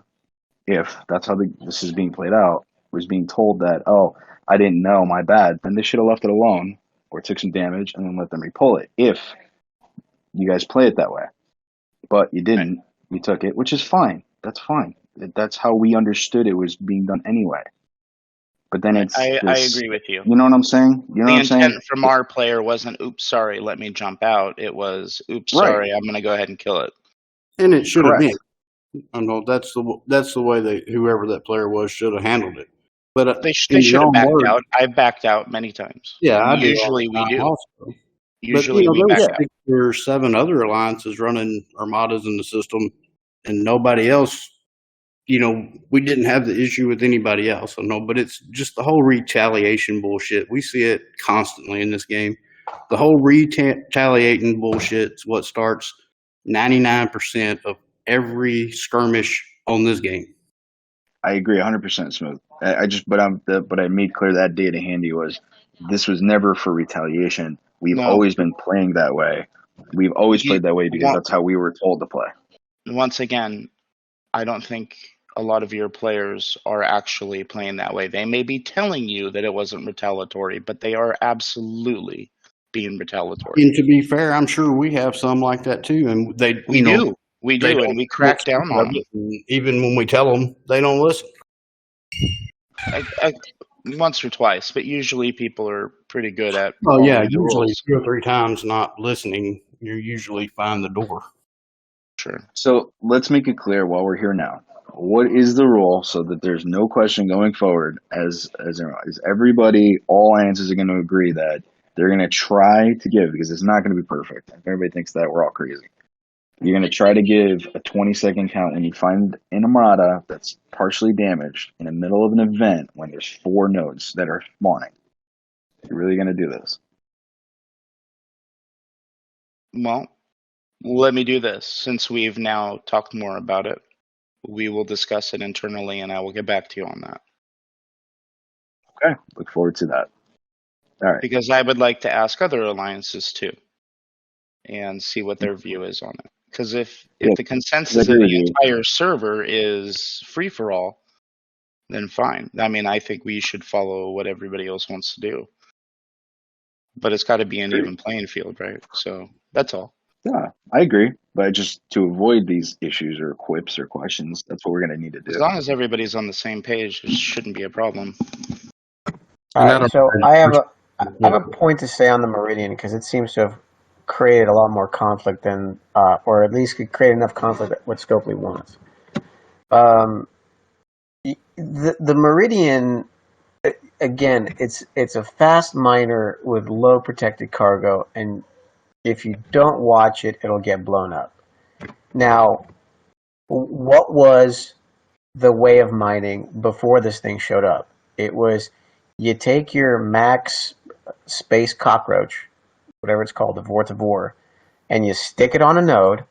if that's how this is being played out, was being told that, oh, I didn't know, my bad, then they should have left it alone or took some damage and then let them repull it. If you guys play it that way, but you didn't, you took it, which is fine. That's fine. That's how we understood it was being done anyway. But then it's I agree with you. You know what I'm saying? You know the what I'm saying? intent from our player wasn't, oops, sorry, let me jump out. It was, oops, Right. sorry, I'm going to go ahead and kill it. And it should have Correct. been. I know that's the way that whoever that player was should have handled it. But They should have backed out. I've backed out many times. Yeah, I do. Usually we do. Also. Usually but, we back out. 6 or 7 other alliances running armadas in the system, and nobody else. We didn't have the issue with anybody else. I know, but it's just the whole retaliation bullshit. We see it constantly in this game. The whole retaliating bullshit is what starts 99% of every skirmish on this game. I agree 100% Smooth. But I made clear that day to Handy was this was never for retaliation. We've always been playing that way. We've always played that way because that's how we were told to play. Once again, I don't think a lot of your players are actually playing that way. They may be telling you that it wasn't retaliatory, but they are absolutely being retaliatory. And to be fair, I'm sure we have some like that too, and we do, and we crack down on them. Even when we tell them, they don't listen. Once or twice, but usually people are pretty good at. Oh yeah, usually 2 or 3 times not listening, you usually find the door. Sure. So let's make it clear while we're here now. What is the rule so that there's no question going forward? As everybody, all alliances are going to agree that they're going to try to give, because it's not going to be perfect. If everybody thinks that, we're all crazy. You're going to try to give a 20-second count when you find an armada that's partially damaged in the middle of an event when there's 4 nodes that are spawning. You're really going to do this? Well, let me do this. Since we've now talked more about it, we will discuss it internally, and I will get back to you on that. Okay, look forward to that. All right. Because I would like to ask other alliances too, and see what their view is on it. Because if the consensus of the entire server is free for all, then fine. I mean, I think we should follow what everybody else wants to do. But it's got to be an even playing field, right? So that's all. Yeah, I agree. But just to avoid these issues or quips or questions, that's what we're going to need to do. As long as everybody's on the same page, it shouldn't be a problem. All right, so I have a point to say on the Meridian, because it seems to have created a lot more conflict than, or at least could create enough conflict that what Scopely wants. The Meridian, again, it's a fast miner with low protected cargo, and if you don't watch it, it'll get blown up. Now, what was the way of mining before this thing showed up? It was you take your max space cockroach, whatever it's called, the Vorth of War, and you stick it on a node,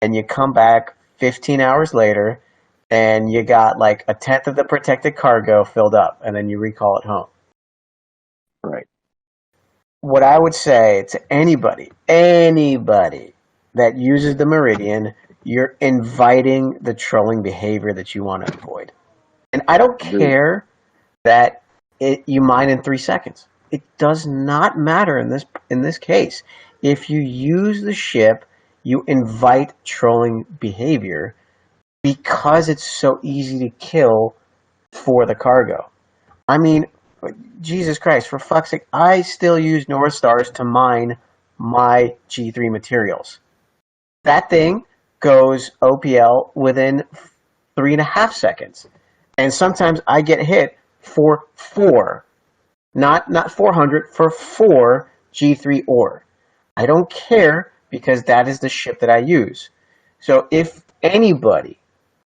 and you come back 15 hours later, and you got like a tenth of the protected cargo filled up, and then you recall it home. Right. What I would say to anybody that uses the Meridian, you're inviting the trolling behavior that you want to avoid. And I don't care that you mine in 3 seconds. It does not matter in this case. If you use the ship, you invite trolling behavior because it's so easy to kill for the cargo. I mean, Jesus Christ, for fuck's sake, I still use North Stars to mine my G3 materials. That thing goes OPL within 3.5 seconds. And sometimes I get hit for 4. Not 400, for 4 G3 ore. I don't care because that is the ship that I use. So if anybody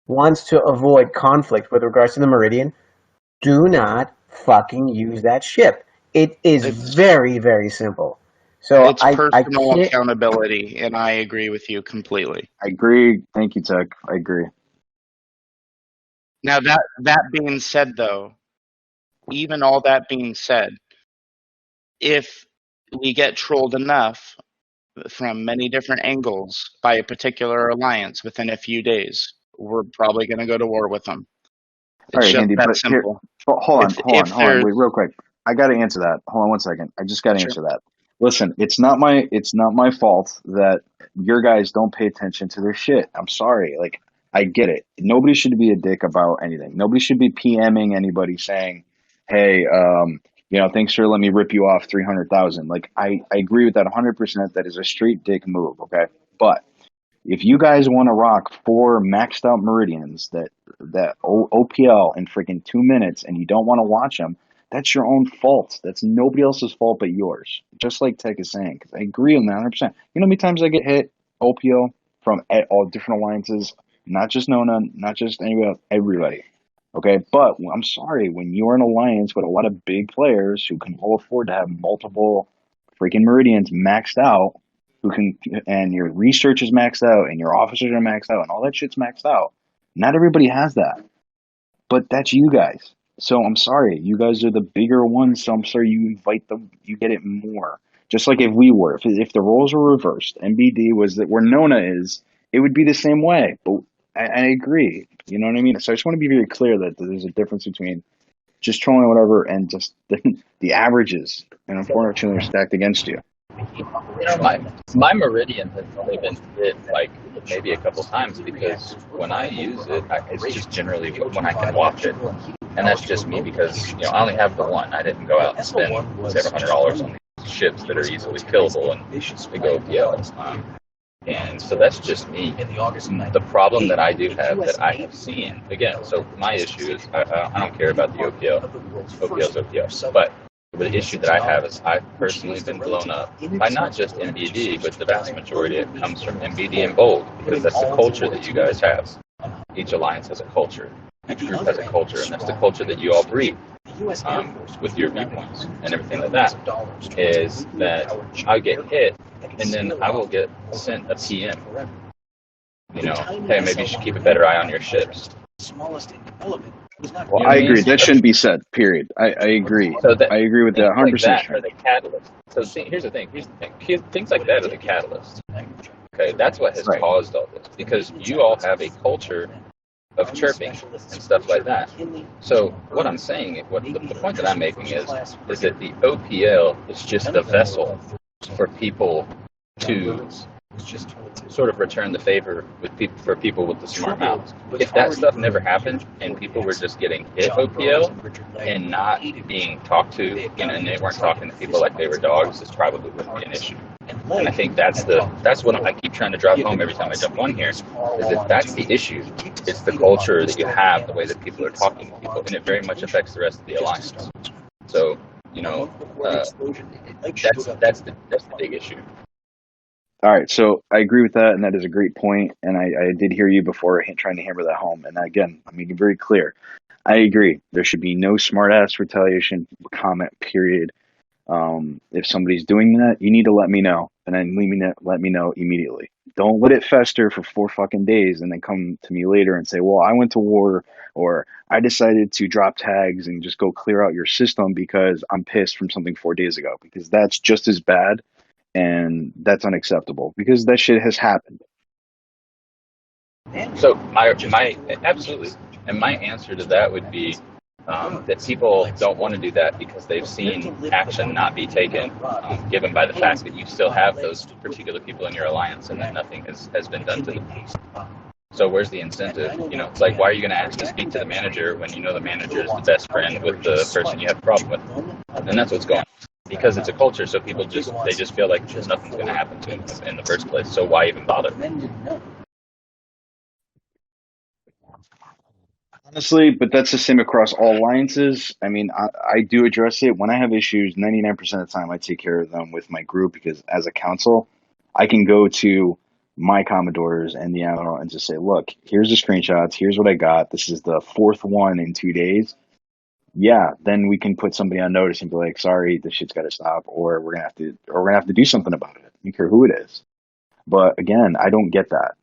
wants to avoid conflict with regards to the Meridian, do not fucking use that ship. It is very, very simple. So It's I personal can't. accountability, and I agree with you completely. I agree. Thank you, Tech. I agree. Now that being said, though, even all that being said, if we get trolled enough from many different angles by a particular alliance within a few days, we're probably going to go to war with them. All It's right, just Handy, that but here, simple. hold on, If there's wait, real quick. I got to answer that. Hold on one second. I just got to sure. answer that. Listen, it's not my fault that your guys don't pay attention to their shit. I'm sorry. Like, I get it. Nobody should be a dick about anything. Nobody should be PMing anybody saying, "Hey, thanks for letting me rip you off 300,000." Like, I agree with that 100%. That is a straight dick move. Okay, but if you guys want to rock 4 maxed out Meridians that OPL in freaking 2 minutes and you don't want to watch them, that's your own fault. That's nobody else's fault but yours. Just like Tech is saying, because I agree on that 100%. You know how many times I get hit OPL from all different alliances, not just Nona, not just anybody else, everybody. Okay, but I'm sorry, when you're an alliance with a lot of big players who can all afford to have multiple freaking Meridians maxed out, and your research is maxed out and your officers are maxed out and all that shit's maxed out. Not everybody has that, but that's you guys. So I'm sorry, you guys are the bigger ones. So I'm sorry you invite them, you get it more. Just like if we were, if the roles were reversed, NBD was that where Nona is, it would be the same way. But I agree. You know what I mean? So I just want to be very clear that there's a difference between just trolling or whatever and just the averages, and unfortunately are stacked against you. My Meridian has only been hit like maybe a couple times because when I use it, it's just generally when I can watch it, and that's just me because I only have the one. I didn't go out and spend several $100 on these ships that are easily killable and big OPL. And so that's just me. The problem that I do have that I have seen again. So my issue is I don't care about the OPL. OPL's OPL, but the issue that I have is I've personally been blown up by not just NBD, but the vast majority of it comes from NBD and Bold, because that's the culture that you guys have. Each alliance has a culture. Each group has a culture, and that's the culture that you all breed with your viewpoints and everything like that, is that I get hit, and then I will get sent a PM. Hey, maybe you should keep a better eye on your ships. Well, I agree. That shouldn't be said. Period. I agree. So I agree with that 100%. Like that are the catalyst. So here's the thing. Things like that are the catalyst. Okay, that's what has caused all this, because you all have a culture of chirping and stuff like that. So what I'm saying, the point that I'm making is that the OPL is just a vessel for people to just sort of return the favor for people with the smart mouths. If that stuff never happened and people were just getting hit OPL and not being talked to, and they weren't talking to people like they were dogs, this probably wouldn't be an issue. And I think that's what I keep trying to drive home every time I jump on here, is that that's the issue. It's the culture that you have, the way that people are talking to people, and it very much affects the rest of the alliance. So, that's the big issue. All right, so I agree with that, and that is a great point. And I did hear you before trying to hammer that home. And again, I'm making it very clear. I agree. There should be no smart-ass retaliation comment, period. If somebody's doing that, you need to let me know, and then let me know immediately. Don't let it fester for 4 fucking days and then come to me later and say, well, I went to war, or I decided to drop tags and just go clear out your system because I'm pissed from something 4 days ago, because that's just as bad. And that's unacceptable, because that shit has happened. So my absolutely, and my answer to that would be that people don't want to do that because they've seen action not be taken, given by the fact that you still have those particular people in your alliance and that nothing has been done to them. So where's the incentive? It's like, why are you going to ask to speak to the manager when you know the manager is the best friend with the person you have a problem with? And that's what's going on. Because it's a culture, so people just feel like nothing's going to happen to them in the first place. So why even bother? Honestly, but that's the same across all alliances. I mean, I do address it when I have issues. 99% of the time, I take care of them with my group, because as a council, I can go to my Commodores and the Admiral and just say, look, here's the screenshots. Here's what I got. This is the fourth one in 2 days. Yeah, then we can put somebody on notice and be like, sorry, this shit's got to stop, or we're gonna have to do something about it. I don't care who it is. But again, I don't get that.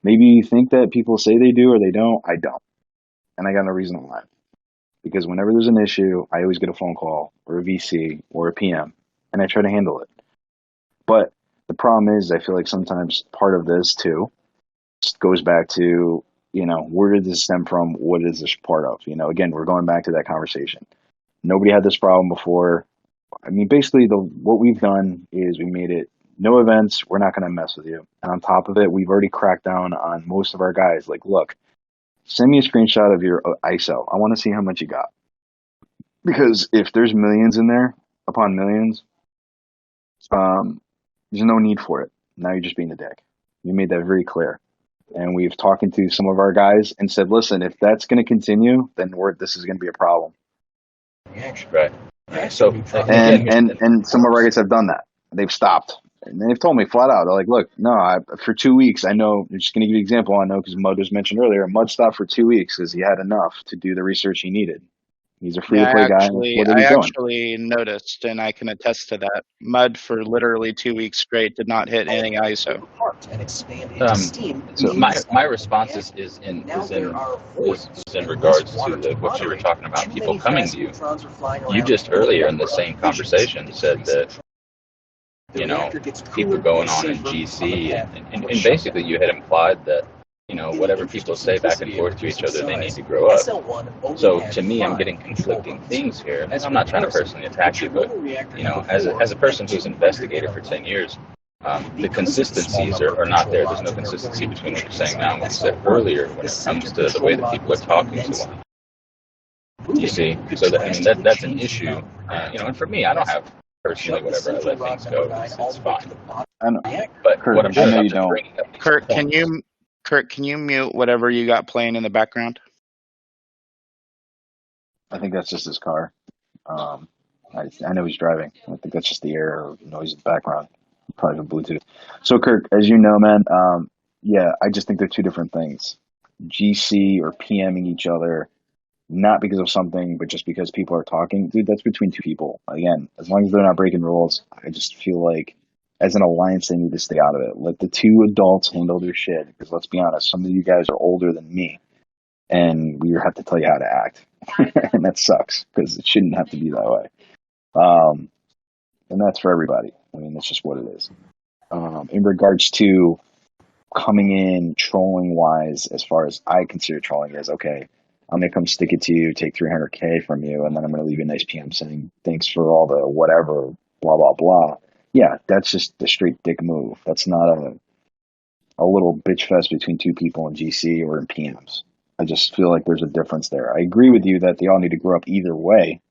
Maybe you think that people say they do or they don't. I don't, and I got no reason to lie. Because whenever there's an issue, I always get a phone call or a VC or a PM, and I try to handle it. But the problem is, I feel like sometimes part of this too goes back to, where did this stem from? What is this part of? Again, we're going back to that conversation. Nobody had this problem before. I mean, basically, what we've done is we made it no events. We're not going to mess with you. And on top of it, we've already cracked down on most of our guys. Like, look, send me a screenshot of your ISO. I want to see how much you got. Because if there's millions in there upon millions, there's no need for it. Now you're just being a dick. You made that very clear. And we've talked to some of our guys and said, listen, if that's going to continue, then this is going to be a problem. Right. So, and some of our guys have done that. They've stopped. And they've told me flat out, they're like, look, no, for 2 weeks, I know, I'm just going to give you an example. I know because Mud was mentioned earlier. Mud stopped for 2 weeks because he had enough to do the research he needed. He's a free-to-play guy. I actually noticed, and I can attest to that. Mud for literally 2 weeks straight did not hit any ISO. So my response is in regards to what you were talking about, people coming to you. You just earlier in the same conversation said that, people going on in GC, and basically you had implied that, whatever people say back and forth to each other, they need to grow up. So to me, I'm getting conflicting things here. And I'm not trying to personally attack you, but, as a person who's investigated for 10 years, the consistencies are not there. There's no consistency between what you're saying now and what you said earlier when it comes to the way that people are talking to one. You see? So that's an issue. And for me, I don't have personally whatever I let things go. It's fine. I know. But Kurt, what I'm I know you to don't. bring up Kurt, can you mute whatever you got playing in the background? I think that's just his car. I know he's driving. I think that's just the air or noise in the background. Probably the Bluetooth. So, Kirk, as you know, man, I just think they're two different things. GC or PMing each other, not because of something, but just because people are talking. Dude, that's between two people. Again, as long as they're not breaking rules, I just feel like as an alliance, they need to stay out of it. Let the two adults handle their shit. Because let's be honest, some of you guys are older than me, and we have to tell you how to act, and that sucks because it shouldn't have to be that way. And that's for everybody. I mean, that's just what it is. In regards to coming in trolling wise, as far as I consider trolling is, okay, I'm going to come stick it to you, take 300K from you, and then I'm going to leave you a nice PM saying, thanks for all the whatever, blah, blah, blah. Yeah, that's just the straight dick move. That's not a little bitch fest between two people in GC or in PMs. I just feel like there's a difference there. I agree with you that they all need to grow up either way,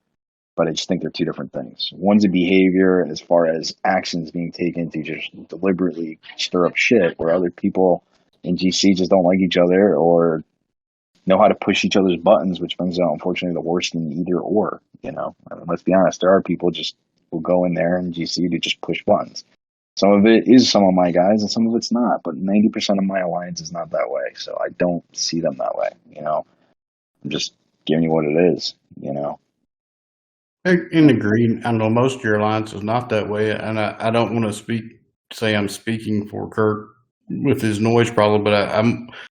but I just think they're two different things. One's a behavior as far as actions being taken to just deliberately stir up shit, where other people in GC just don't like each other or know how to push each other's buttons, which brings out, unfortunately, the worst in either or. I mean, let's be honest, there are people just will go in there in GC to just push buttons. Some of it is some of my guys, and some of it's not. But 90% of my alliance is not that way, so I don't see them that way. I'm just giving you what it is. In agreed. I know most of your alliance is not that way, and I don't want to say I'm speaking for Kirk with his noise problem, but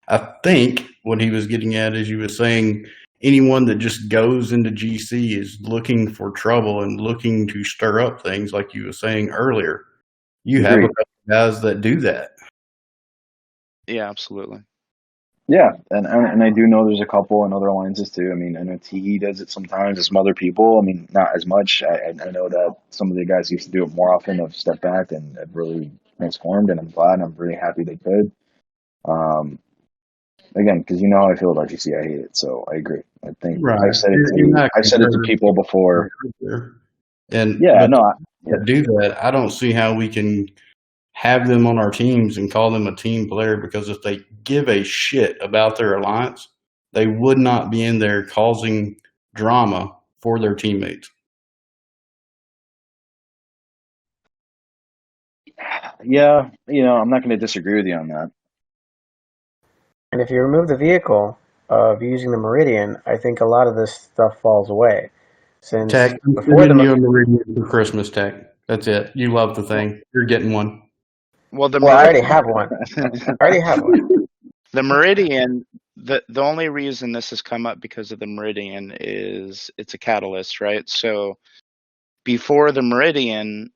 I think what he was getting at is you were saying anyone that just goes into GC is looking for trouble and looking to stir up things, like you were saying earlier. You have a couple of guys that do that. Yeah, absolutely. Yeah, and I do know there's a couple in other alliances too. I mean, I know TE does it sometimes. There's some other people. I mean, not as much. I know that some of the guys used to do it more often. Have stepped back and have really transformed, and I'm glad. And I'm very happy they could. Again, because you know how I feel about GC, I hate it. So I agree. I think I've said it to people before. And to do that, I don't see how we can have them on our teams and call them a team player, because if they give a shit about their alliance, they would not be in there causing drama for their teammates. Yeah, I'm not going to disagree with you on that. And if you remove the vehicle of using the Meridian, I think a lot of this stuff falls away. Since Tech, I'm before sending you the a Meridian for Christmas, Tech. That's it. You love the thing. You're getting one. Well, the well, I already Meridian, have one. I already have one. the Meridian, the only reason this has come up because of the Meridian is it's a catalyst, right? So before the Meridian,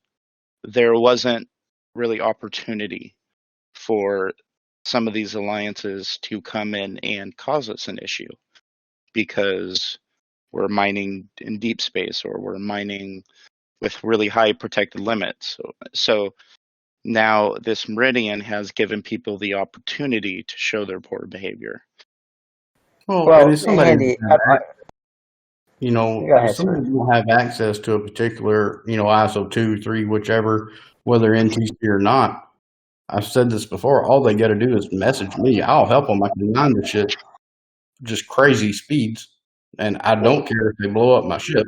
there wasn't really opportunity for some of these alliances to come in and cause us an issue because we're mining in deep space or we're mining with really high protected limits. So now this Meridian has given people the opportunity to show their poor behavior. Well, and Well, if somebody, Handy, go if ahead, somebody Smith. don't have access to a particular, ISO 2, 3, whichever, whether NTC or not, I've said this before, all they got to do is message me. I'll help them. I can mine the shit just crazy speeds, and I don't care if they blow up my ship.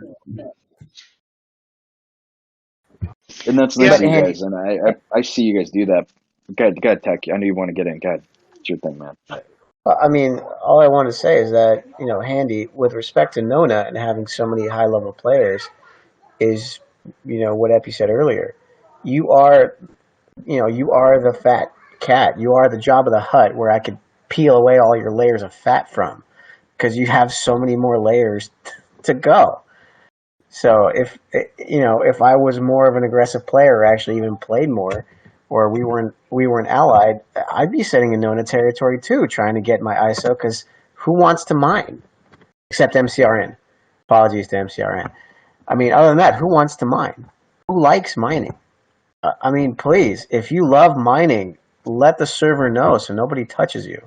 And that's Yeah. nice But of you Handy, guys, and I see you guys do that. Go ahead, Tech. I know you want to get in. Go ahead. It's your thing, man. I mean, all I want to say is that, Handy, with respect to Nona and having so many high-level players, is, what Epi said earlier. You are, you are the fat cat. You are the Jabba the Hutt where I could peel away all your layers of fat from, because you have so many more layers to go. So if I was more of an aggressive player, or actually even played more, or we weren't allied, I'd be sitting in Nona territory too, trying to get my ISO. Because who wants to mine except MCRN? Apologies to MCRN. I mean, other than that, who wants to mine? Who likes mining? I mean, please, if you love mining, let the server know so nobody touches you.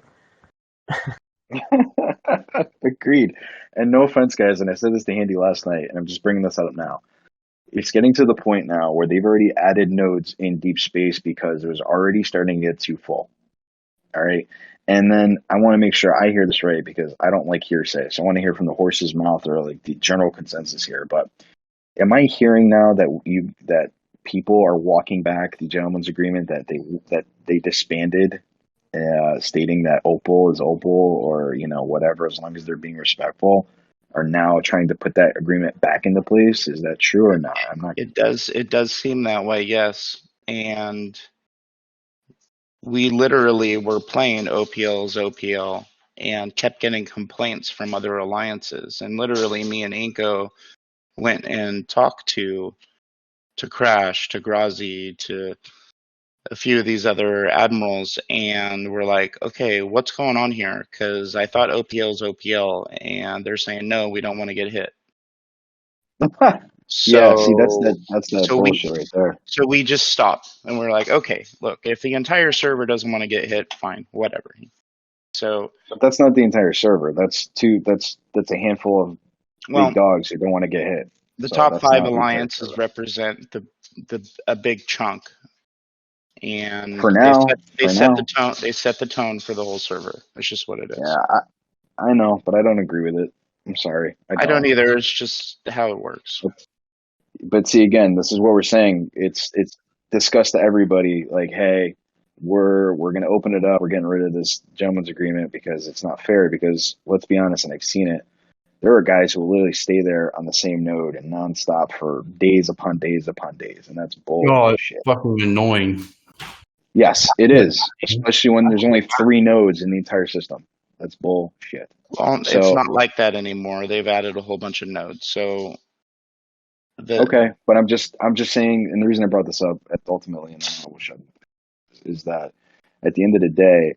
Agreed. And no offense, guys, and I said this to Handy last night, and I'm just bringing this up now. It's getting to the point now where they've already added nodes in deep space because it was already starting to get too full. All right. And then I want to make sure I hear this right because I don't like hearsay. So I want to hear from the horse's mouth or like the general consensus here. But am I hearing now that people are walking back the gentleman's agreement that they disbanded, stating that Opal is Opal or whatever, as long as they're being respectful, are now trying to put that agreement back into place? Is that true or not? I'm not. It does seem that way, yes. And we literally were playing OPL's OPL and kept getting complaints from other alliances. And literally me and Inko went and talked to Crash, to Grazi, to a few of these other admirals, and we're like, okay, what's going on here? Because I thought OPL's OPL, and they're saying, no, we don't want to get hit. Yeah, see, that's So that bullshit right there. So we just stopped and we're like, okay, look, if the entire server doesn't want to get hit, fine, whatever. So, But that's not the entire server. That's a handful of well, big dogs who don't want to get hit. the So top that's 5 not the entire alliances server. represent a big chunk, and For they now, set the tone. They set the tone for the whole server. That's just what it is. yeah, I know, but I don't agree with it. I'm sorry, I don't either. It's just how it works. But see, again, this is what we're saying. It's discussed to everybody. Like, hey, we're going to open it up. We're getting rid of this gentleman's agreement because it's not fair. Because let's be honest, and I've seen it. There are guys who will literally stay there on the same node and nonstop for days upon days upon days, and that's Oh, it's bullshit. fucking annoying. Yes, it is, especially when there's only 3 nodes in the entire system. That's bullshit. Well, So, it's not like that anymore. They've added a whole bunch of nodes. So okay, but I'm just saying, and the reason I brought this up ultimately, and I wish I is that at the end of the day,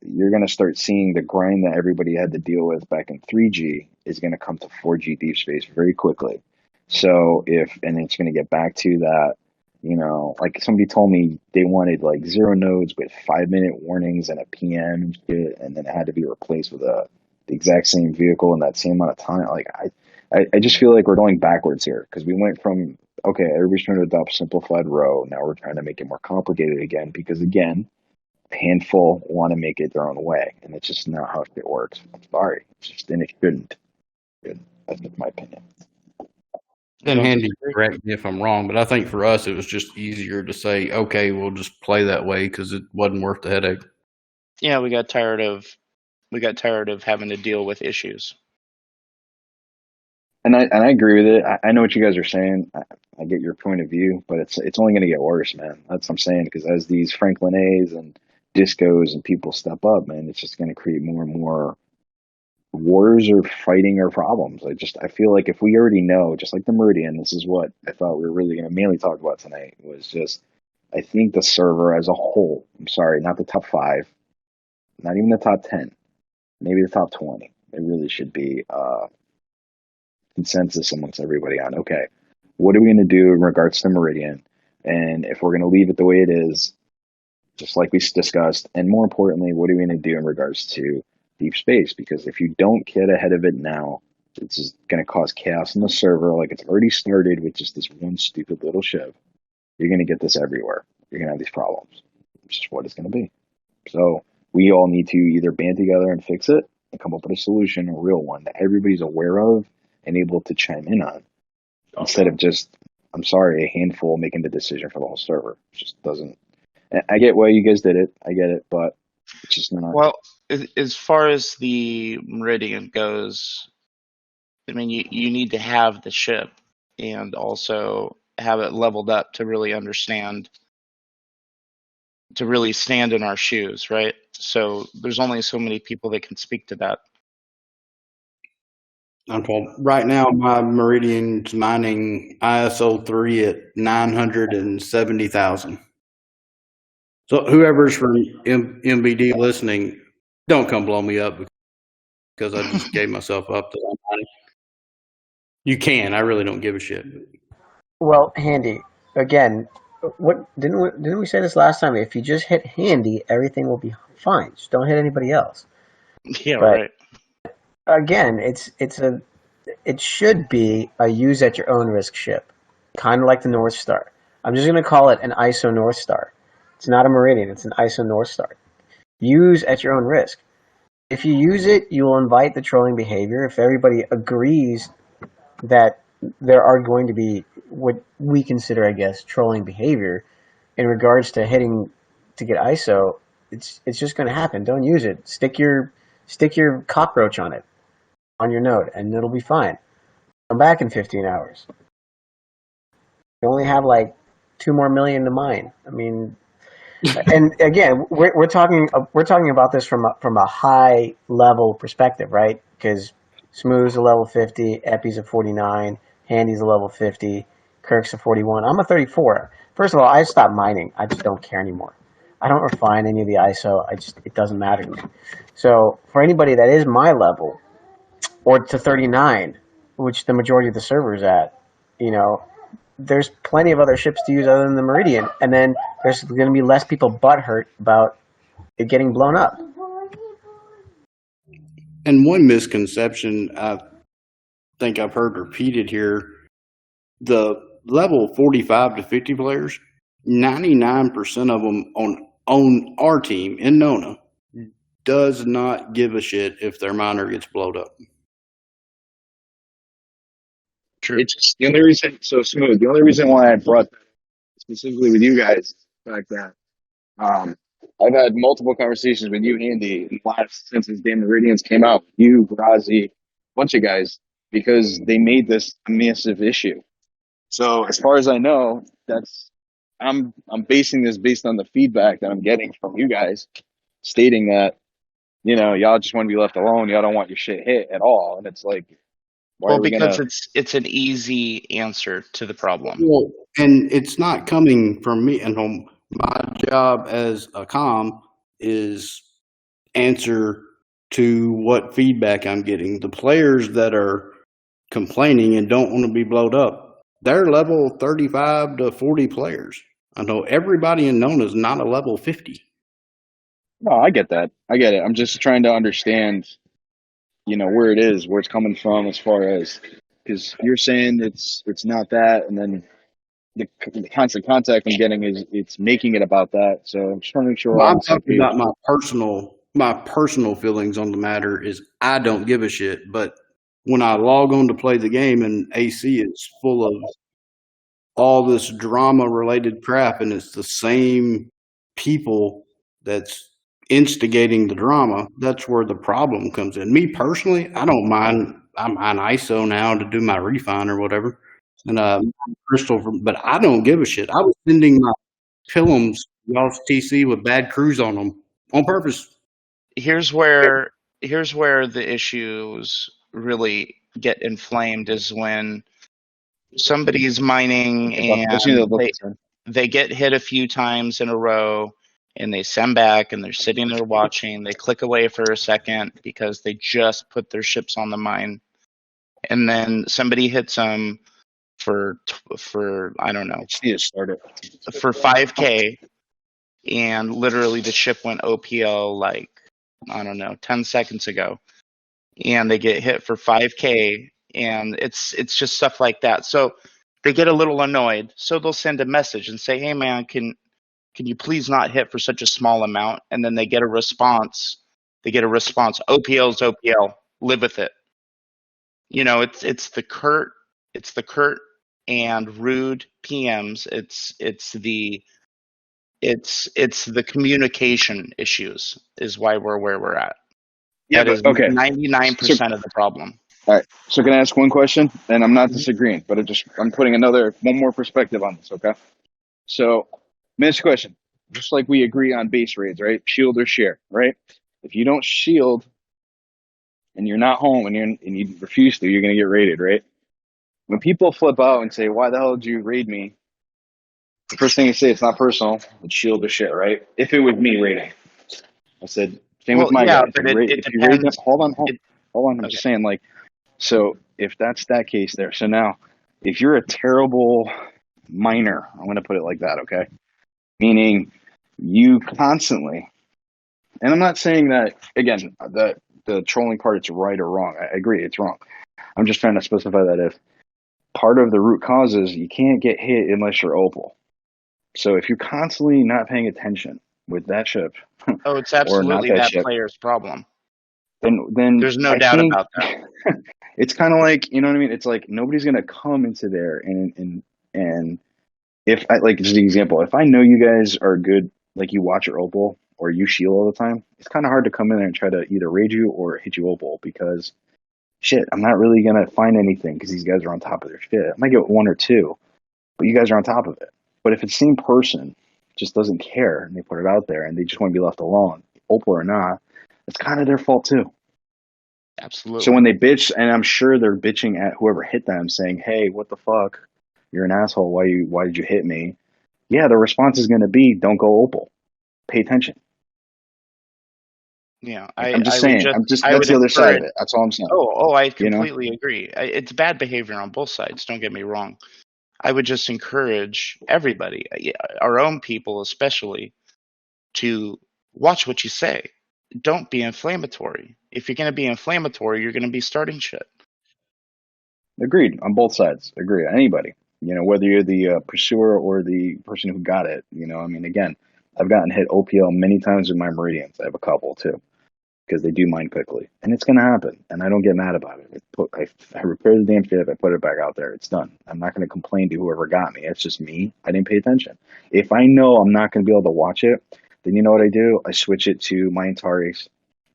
you're going to start seeing the grind that everybody had to deal with back in 3G is going to come to 4G deep space very quickly. So and it's going to get back to that, like somebody told me they wanted like 0 nodes with 5-minute warnings and a PM and then it had to be replaced with the exact same vehicle in that same amount of time. Like I just feel like we're going backwards here because we went from, okay, everybody's trying to adopt simplified row. Now we're trying to make it more complicated again because, again, a handful want to make it their own way. And it's just not how it works. I'm sorry. And it shouldn't. That's just my opinion. And don't Handy, disagree? correct me if I'm wrong, but I think for us it was just easier to say, okay, we'll just play that way because it wasn't worth the headache. Yeah, we got tired of having to deal with issues. And I agree with it. I know what you guys are saying. I get your point of view, but it's only going to get worse, man. That's what I'm saying. Because as these Franklin A's and Discos and people step up, man, it's just going to create more and more wars or fighting or problems. I feel like if we already know, just like the Meridian, this is what I thought we were really going to mainly talk about tonight. Was just I think the server as a whole. I'm sorry, not the top 5, not even the top 10, maybe the top 20. It really should be consensus amongst everybody on, okay, what are we going to do in regards to Meridian? And if we're going to leave it the way it is, just like we discussed, and more importantly, what are we going to do in regards to deep space? Because if you don't get ahead of it now, it's just going to cause chaos in the server like it's already started with just this one stupid little ship. You're going to get this everywhere. You're going to have these problems. It's just what it's going to be. So we all need to either band together and fix it and come up with a solution, a real one that everybody's aware of and able to chime in on, instead of just, I'm sorry, a handful making the decision for the whole server. It just doesn't. I get why you guys did it. I get it, but it's just not. Well, as far as the Meridian goes, I mean, you need to have the ship and also have it leveled up to really understand, to really stand in our shoes, right? So there's only so many people that can speak to that. Well, right now my Meridian's mining ISO 3 at 970,000. So whoever's from NBD listening, don't come blow me up because I just gave myself up to that mining. You can. I really don't give a shit. Well, Handy, again, what didn't we say this last time? If you just hit Handy, everything will be fine. Just don't hit anybody else. Yeah, But right. again, it should be a use at your own risk ship, kind of like the North Star. I'm just going to call it an ISO North Star. It's not a Meridian. It's an ISO North Star. Use at your own risk. If you use it, you will invite the trolling behavior. If everybody agrees that there are going to be what we consider, I guess, trolling behavior in regards to hitting to get ISO, it's just going to happen. Don't use it. Stick your cockroach on it, on your node, and it'll be fine. Come back in 15 hours. You only have like 2 more million to mine. I mean, and again, we're talking about this from a high level perspective, right? Because Smooth's a level 50, Epi's a 49, Handy's a level 50, Kirk's a 41. I'm a 34. First of all, I stopped mining. I just don't care anymore. I don't refine any of the ISO. It doesn't matter to me. So for anybody that is my level, or to 39, which the majority of the server is at, there's plenty of other ships to use other than the Meridian, and then there's going to be less people butthurt about it getting blown up. And one misconception I think I've heard repeated here, the level 45 to 50 players, 99% of them on our team in Nona does not give a shit if their miner gets blowed up. True. It's just the only reason, so Smooth, the only reason why I brought that specifically with you guys is the fact that I've had multiple conversations with you, Handy, since this damn Meridians came out. You, Grazi, a bunch of guys, because they made this a massive issue. So as far as I know, I'm basing this based on the feedback that I'm getting from you guys, stating that, y'all just want to be left alone. Y'all don't want your shit hit at all. And it's like, Well, because it's an easy answer to the problem. Well, and it's not coming from me. And my job as a comm is answer to what feedback I'm getting. The players that are complaining and don't want to be blowed up, they're level 35 to 40 players. I know everybody in Nona is not a level 50. No, I get that. I get it. I'm just trying to understand, where it is, where it's coming from, as far as, because you're saying it's not that, and then the constant contact I'm getting is it's making it about that. So I'm just trying to make sure. Well, I'm talking about my personal feelings on the matter is I don't give a shit, but when I log on to play the game and AC is full of all this drama related crap and it's the same people that's instigating the drama, that's where the problem comes in. Me personally, I don't mind. I'm on ISO now to do my refine or whatever, and crystal, but I don't give a shit. I was sending my Pilums y'all's TC with bad crews on them on purpose. Here's where the issues really get inflamed is when somebody's mining and they get hit a few times in a row and they send back and they're sitting there watching. They click away for a second because they just put their ships on the mine, and then somebody hits them for I don't know, for 5K, and literally the ship went OPL like, I don't know, 10 seconds ago, and they get hit for 5K, and it's just stuff like that. So they get a little annoyed, so they'll send a message and say, hey man, can you please not hit for such a small amount? And then they get a response. OPL's OPL, live with it. You know, it's the curt and rude PMs. It's the communication issues is why we're where we're at. Yeah, that is okay. 99% of the problem. All right. So can I ask one question? And I'm not disagreeing, but I'm putting one more perspective on this. Okay. So, next question. Just like we agree on base raids, right? Shield or share, right? If you don't shield and you're not home and you refuse to, you're gonna get raided, right? When people flip out and say, "Why the hell did you raid me?" The first thing you say, it's not personal. It's shield or share, right? If it was me raiding, I said same with my guy. But it depends. Hold on. I'm just saying, like, so if that's that case there, so now if you're a terrible miner, I'm going to put it like that, okay? Meaning you constantly, and I'm not saying that, again, the trolling part, it's right or wrong. I agree, it's wrong. I'm just trying to specify that if part of the root cause is you can't get hit unless you're opal. So if you're constantly not paying attention with that ship, oh, it's absolutely that player's problem. Then there's no doubt about that. It's kind of like, you know what I mean? It's like nobody's gonna come into there and if I, like, just an example, if I know you guys are good, like you watch your opal or you shield all the time, it's kind of hard to come in there and try to either raid you or hit you opal because shit, I'm not really gonna find anything because these guys are on top of their shit. I might get one or two, but you guys are on top of it. But if it's the same person just doesn't care and they put it out there and they just want to be left alone, opal or not, it's kind of their fault too. Absolutely. So when they bitch, and I'm sure they're bitching at whoever hit them, saying, "Hey, what the fuck? You're an asshole. Why did you hit me?" Yeah, the response is going to be, "Don't go opal. Pay attention." Yeah, I'm just saying. That's the other side of it. That's all I'm saying. Oh, I completely agree. It's bad behavior on both sides. Don't get me wrong. I would just encourage everybody, our own people especially, to watch what you say. Don't be inflammatory. If you're going to be inflammatory, you're going to be starting shit. Agreed on both sides. Agreed. Anybody, whether you're the pursuer or the person who got it. I mean, again, I've gotten hit OPL many times with my Meridians. I have a couple too, because they do mine quickly, and it's going to happen. And I don't get mad about it. I repair the damn shit. I put it back out there. It's done. I'm not going to complain to whoever got me. It's just me. I didn't pay attention. If I know I'm not going to be able to watch it, then you know what I do? I switch it to my Antares,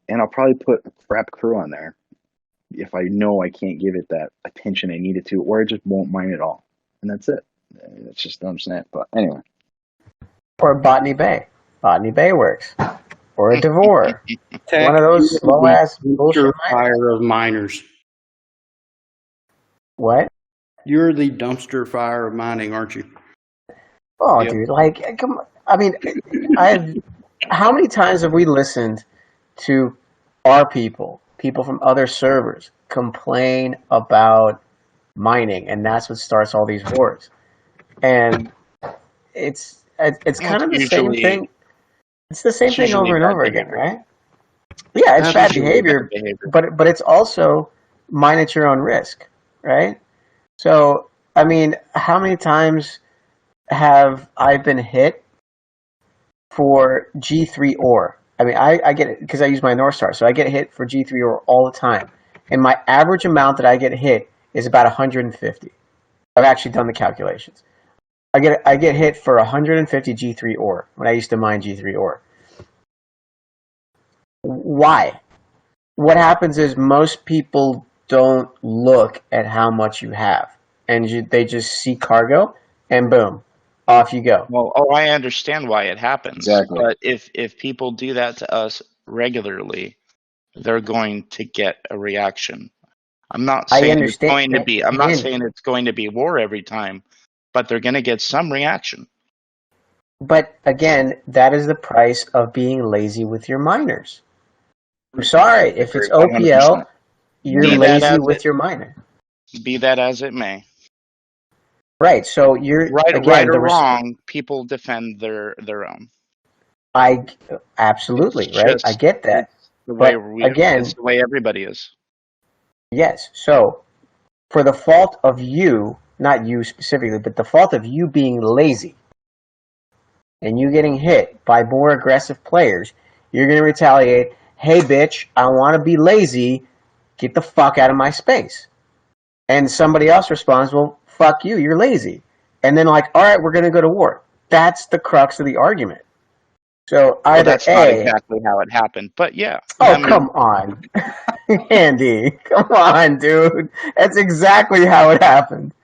and I'll probably put a crap crew on there if I know I can't give it that attention I need it to, or I just won't mine at all. And that's it. It's just what I'm saying. But anyway. Or Botany Bay. Botany Bay works. Or a Devore. One of those slow-ass bullshit fire of miners. What? You're the dumpster fire of mining, aren't you? Oh, yep. Dude, like, come on. I mean, how many times have we listened to our people from other servers complain about mining, and that's what starts all these wars? And it's kind of the same thing. It's the same thing over and over again, right? Yeah, it's bad behavior, but it's also mine at your own risk, right? So, I mean, how many times have I been hit for G3 ore? I mean, I get it because I use my North Star, so I get hit for G3 ore all the time. and my average amount that I get hit is about 150. I've actually done the calculations. I get hit for 150 G3 ore when I used to mine G3 ore. Why? What happens is most people don't look at how much you have, and they just see cargo, and boom, off you go. Well, I understand why it happens. Exactly. But if people do that to us regularly, they're going to get a reaction. I'm not saying it's going to be. I'm not saying it's going to be war every time, but they're going to get some reaction. But again, that is the price of being lazy with your miners. I'm sorry, if it's OPL, 100%. you're lazy with your miner. Be that as it may. Right. So you're right or wrong. People defend their own. Absolutely right. I get that. It's the way everybody is. Yes. So for the fault of you, not you specifically, but the fault of you being lazy and you getting hit by more aggressive players, you're going to retaliate. Hey, bitch, I want to be lazy. Get the fuck out of my space. And somebody else responds, well, fuck you, you're lazy. And then like, all right, we're going to go to war. That's the crux of the argument. So either that's not exactly how it happened, but yeah. Oh, come on. Andy, come on, dude. That's exactly how it happened.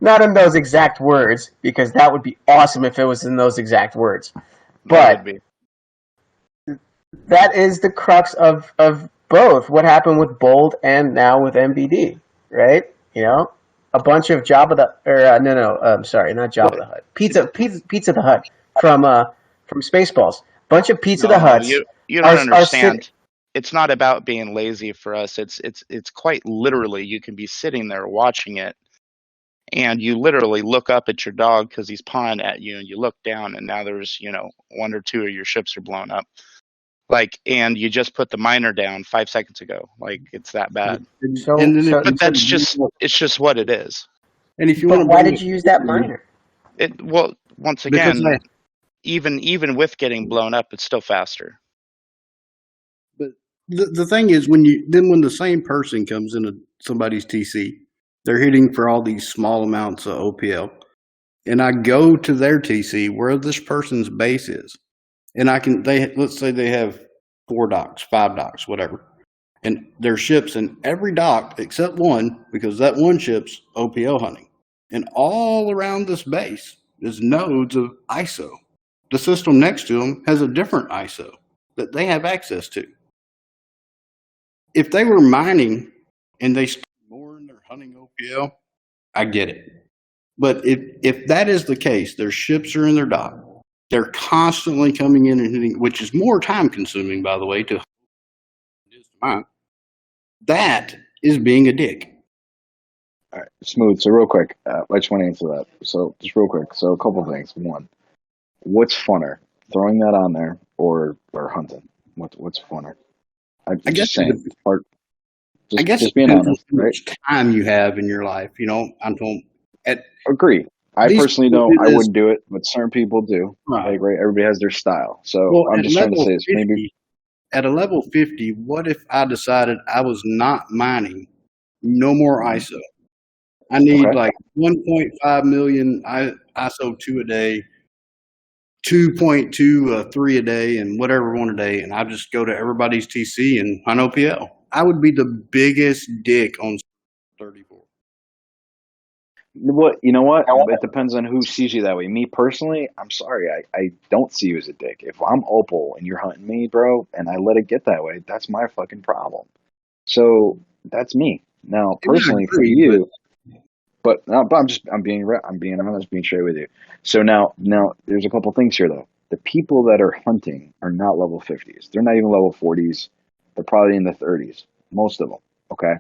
Not in those exact words, because that would be awesome if it was in those exact words. But that is the crux of both. What happened with Bold and now with NBD, right? You know, a bunch of Jabba the, or sorry, not Jabba the Hutt. Pizza the Hutt from Spaceballs. Bunch of Pizza the Hutts. You don't understand. It's not about being lazy for us. It's quite literally. You can be sitting there watching it, and you literally look up at your dog because he's pawing at you, and you look down, and now there's one or two of your ships are blown up. And you just put the miner down 5 seconds ago. It's that bad. But that's just what it is. And if you want, why did you use that miner? Once again, even with getting blown up, it's still faster. But the thing is, when the same person comes into somebody's TC, they're hitting for all these small amounts of OPL, and I go to their TC where this person's base is, and let's say they have 4 docks, 5 docks, whatever, and there's ships in every dock except one, because that one ship's OPL hunting, and all around this base is nodes of ISO. The system next to them has a different ISO that they have access to. If they were mining and they spent more in their hunting OPL, I get it. But if that is the case, their ships are in their dock, they're constantly coming in and hitting, which is more time consuming, by the way, to mine. That is being a dick. All right, smooth. So real quick, I just want to answer that. So just real quick. So a couple things. One, what's funner, throwing that on there or hunting? What's funner? I guess just saying. Just being honest, how much time you have in your life. Agree. I personally don't. I wouldn't do it, but certain people do. Right. Everybody has their style. So I'm just trying to say this. Maybe at a level 50, what if I decided I was not mining? No more ISO. I need 1.5 million ISO 2 a day, 2.2 3 a day, and whatever 1 a day, and I just go to everybody's TC and hunt OPL. I would be the biggest dick on 34. You know what? It depends on who sees you that way. Me personally, I'm sorry, I don't see you as a dick. If I'm Opal and you're hunting me, bro, and I let it get that way, that's my fucking problem. So that's me. Now, personally, for you. But I'm being honest, being straight with you. So now there's a couple things here though. The people that are hunting are not level 50s. They're not even level 40s. They're probably in the 30s, most of them. Okay.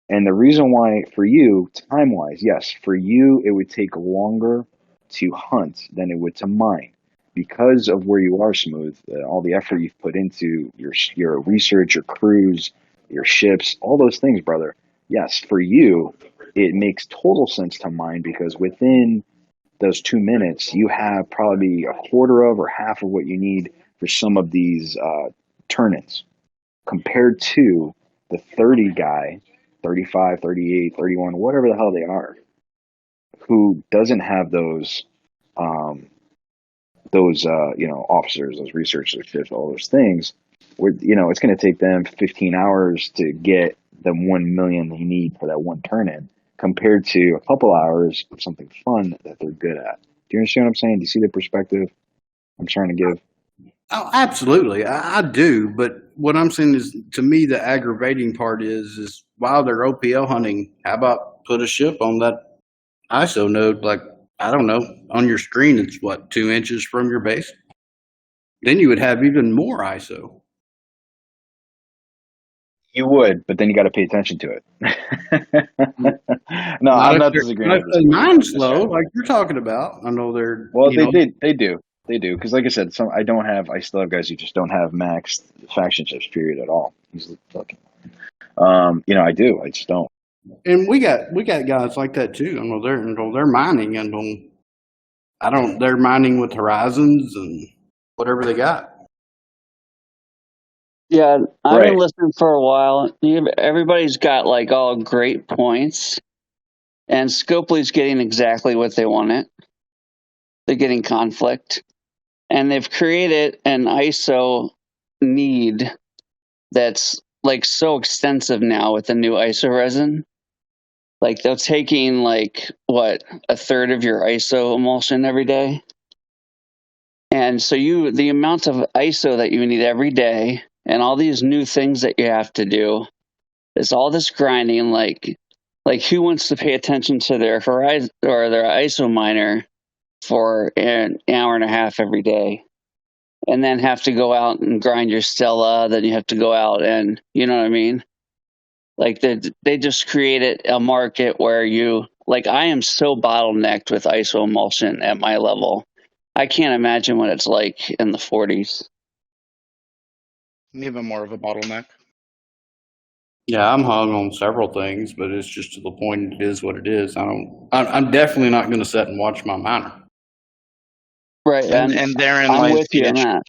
And the reason why for you, time wise, yes, for you it would take longer to hunt than it would to mine because of where you are, Smooth. All the effort you've put into your research, your crews, your ships, all those things, brother. Yes, for you, it makes total sense to mine because within those 2 minutes, you have probably a quarter of or half of what you need for some of these turn-ins compared to the 30 guy 35, 38, 31, whatever the hell they are, who doesn't have those officers, those researchers, all those things, where, it's going to take them 15 hours to get the 1 million they need for that one turn in, compared to a couple hours of something fun that they're good at. Do you understand what I'm saying? Do you see the perspective I'm trying to give? Oh, absolutely. I do. But what I'm saying is, to me, the aggravating part is while they're OPL hunting, how about put a ship on that ISO node, like, I don't know, on your screen, it's what, 2 inches from your base? Then you would have even more ISO. You would, but then you got to pay attention to it. No, I'm not disagreeing. Not if they mine slow, like you're talking about. I know they're. Well, they do. Because like I said, I still have guys who just don't have maxed faction chips, period, at all. He's looking. I do. I just don't. And we got guys like that too. I know they're mining, and they're mining with Horizons and whatever they got. Yeah, I've Right. been listening for a while. Everybody's got like all great points, and Scopely's getting exactly what they wanted. They're getting conflict, and they've created an ISO need that's like so extensive now with the new ISO resin. Like they're taking like what, a third of your ISO emulsion every day, and so the amount of ISO that you need every day, and all these new things that you have to do, is all this grinding. Like who wants to pay attention to their Horizon or their ISO miner for an hour and a half every day, and then have to go out and grind your Stella? Then you have to go out and, you know what I mean? Like they just created a market where I am so bottlenecked with ISO emulsion at my level. I can't imagine what it's like in the 40s. Even more of a bottleneck. Yeah, I'm hung on several things, but it's just to the point. It is what it is. I'm definitely not going to sit and watch my miner. Right, and therein I'm lies with the you on issue. that.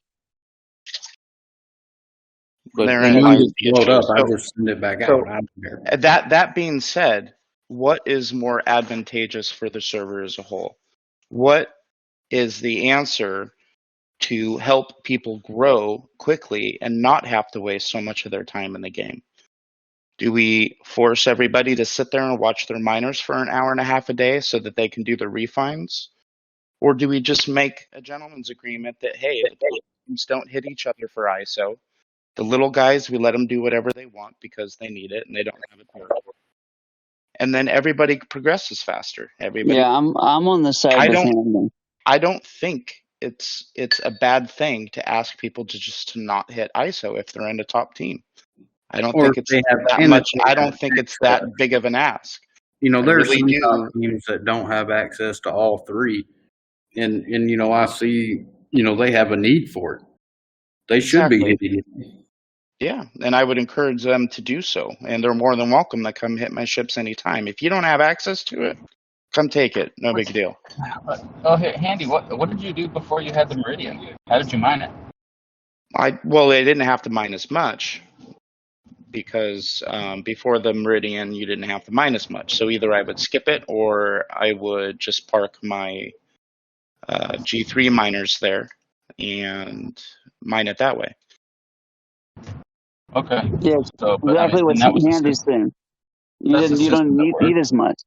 But Therein when lies mine the gets blowed issue. up, I just send it back so- out. I don't care. That being said, what is more advantageous for the server as a whole? What is the answer to help people grow quickly and not have to waste so much of their time in the game? Do we force everybody to sit there and watch their miners for an hour and a half a day so that they can do the refines? Or do we just make a gentleman's agreement that, hey, the teams don't hit each other for ISO. The little guys, we let them do whatever they want because they need it and they don't have it to. And then everybody progresses faster. Yeah, I'm on the side with Handy. I don't think it's a bad thing to ask people to not hit ISO if they're in the top team. I don't think it's that much. I don't think it's that big of an ask. There's some teams that don't have access to all three, and I see they have a need for it. They should be hitting it. Yeah, and I would encourage them to do so, and they're more than welcome to come hit my ships anytime. If you don't have access to it, come take it. No big deal. Oh, hey, Handy, what did you do before you had the Meridian? How did you mine it? They didn't have to mine as much because before the Meridian, you didn't have to mine as much. So either I would skip it or I would just park my G3 miners there and mine it that way. Okay. Yeah, so, exactly what Handy's saying. You don't need as much.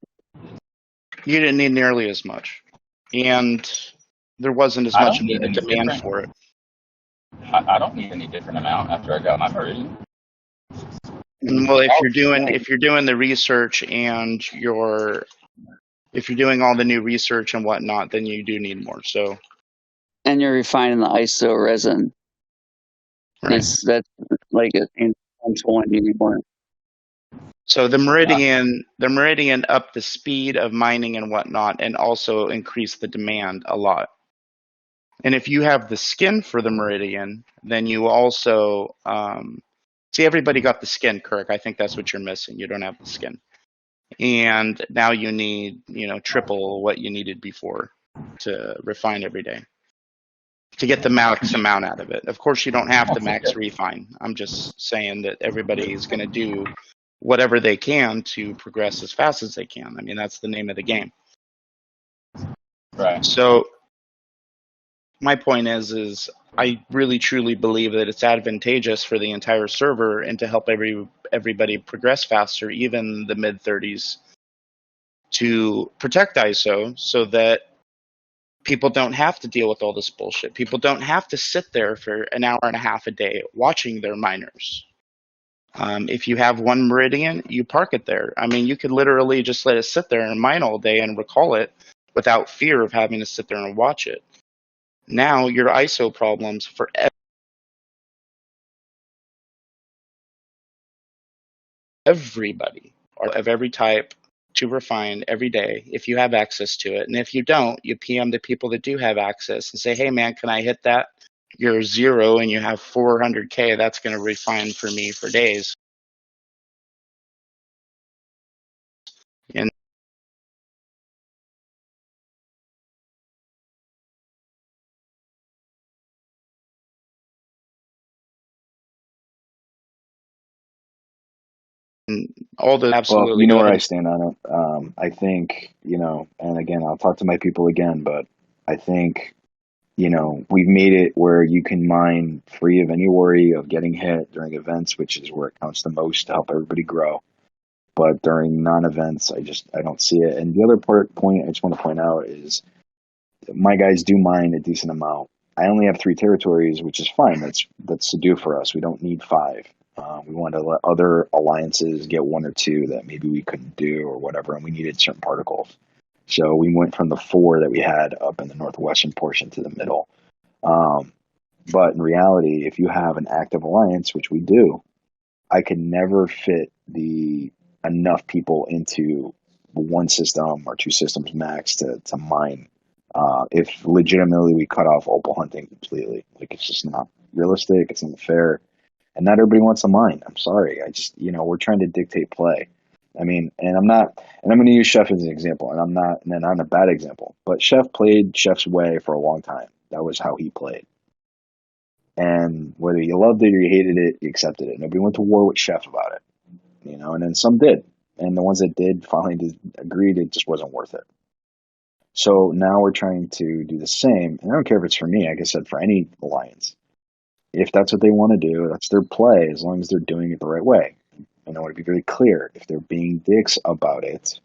You didn't need nearly as much, and there wasn't as much of a demand for it. I don't need any different amount after I got my Meridian. Well, if you're doing the research and if you're doing all the new research and whatnot, then you do need more. So, and you're refining the ISO resin. Right. That's like in 120 anymore. So the Meridian upped the speed of mining and whatnot, and also increased the demand a lot. And if you have the skin for the Meridian, then you also see everybody got the skin, Kirk. I think that's what you're missing. You don't have the skin, and now you need triple what you needed before to refine every day to get the max amount out of it. Of course, you don't have to max refine. I'm just saying that everybody is going to do whatever they can to progress as fast as they can. I mean, that's the name of the game. Right. So my point is I really truly believe that it's advantageous for the entire server and to help everybody progress faster, even the mid 30s, to protect ISO so that people don't have to deal with all this bullshit. People don't have to sit there for an hour and a half a day watching their miners. If you have one Meridian, you park it there. I mean, you could literally just let it sit there and mine all day and recall it without fear of having to sit there and watch it. Now your ISO problems for everybody are of every type to refine every day if you have access to it. And if you don't, you PM the people that do have access and say, hey man, can I hit that? You're 0 and you have 400K. That's going to refine for me for days. And all the absolutely. Well, you know where I stand on it. I think, and again, I'll talk to my people again, but I think, we've made it where you can mine free of any worry of getting hit during events, which is where it counts the most to help everybody grow. But during non-events, I don't see it. And the other point I just want to point out is my guys do mine a decent amount. I only have 3 territories, which is fine. That's to do for us. We don't need 5. We wanted to let other alliances get 1 or 2 that maybe we couldn't do or whatever, and we needed certain particles. So we went from the 4 that we had up in the northwestern portion to the middle. But in reality, if you have an active alliance, which we do, I could never fit enough people into 1 system or 2 systems max to mine. If legitimately we cut off opal hunting completely, like it's just not realistic, it's not fair, and not everybody wants to mine. I'm sorry, we're trying to dictate play. I mean, and I'm going to use Chef as an example, and I'm not a bad example, but Chef played Chef's way for a long time. That was how he played. And whether you loved it or you hated it, you accepted it. Nobody went to war with Chef about it, and then some did. And the ones that did finally agreed it just wasn't worth it. So now we're trying to do the same. And I don't care if it's for me, like I said, for any alliance. If that's what they want to do, that's their play, as long as they're doing it the right way. And I want to be very clear. If they're being dicks about it,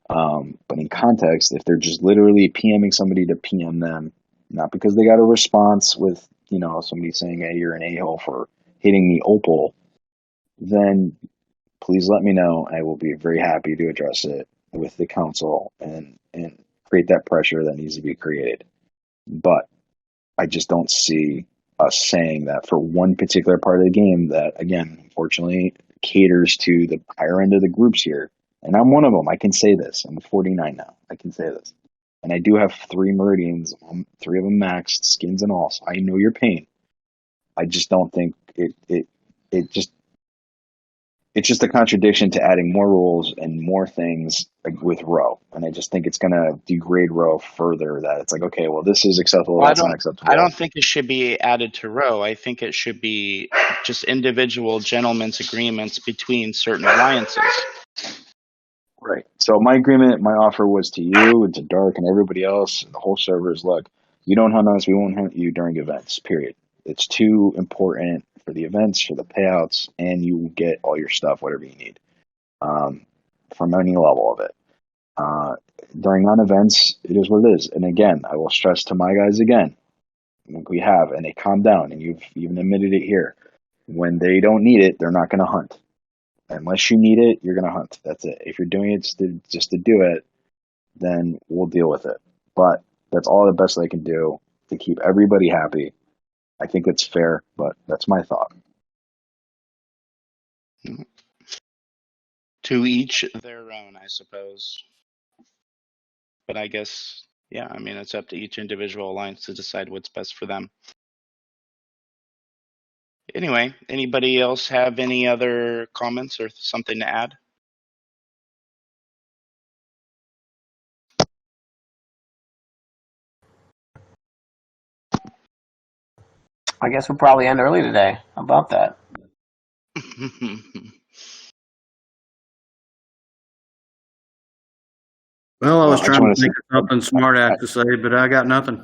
but in context, if they're just literally PMing somebody to PM them, not because they got a response with, somebody saying, hey, you're an a-hole for hitting the opal, then please let me know. I will be very happy to address it with the council and create that pressure that needs to be created. But I just don't see us saying that for one particular part of the game that, again, unfortunately caters to the higher end of the groups here. And I'm one of them. I can say this. I'm 49 now. I can say this. And I do have 3 Meridians, 3 of them maxed, skins and all. So I know your pain. I just don't think it's just a contradiction to adding more rules and more things with row. And I just think it's going to degrade row further, that it's like, okay, well, this is acceptable, that's not acceptable. I don't think it should be added to row. I think it should be just individual gentlemen's agreements between certain alliances. Right. So my offer was to you and to Dark and everybody else, and the whole server is, look, you don't hunt us, we won't hunt you during events, period. It's too important for the events, for the payouts, and you get all your stuff, whatever you need, from any level of it. During non-events, it is what it is. And again, I will stress to my guys again, we have, and they calm down, and you've even admitted it here. When they don't need it, they're not going to hunt. Unless you need it, you're going to hunt. That's it. If you're doing it just to do it, then we'll deal with it. But that's all the best I can do to keep everybody happy. I think it's fair, but that's my thought. To each their own, I suppose. But I guess, yeah, I mean, it's up to each individual alliance to decide what's best for them. Anyway, anybody else have any other comments or something to add? I guess we'll probably end early today. How about that? Well, I was I just trying want to to think of something smart ass to say, but I got nothing.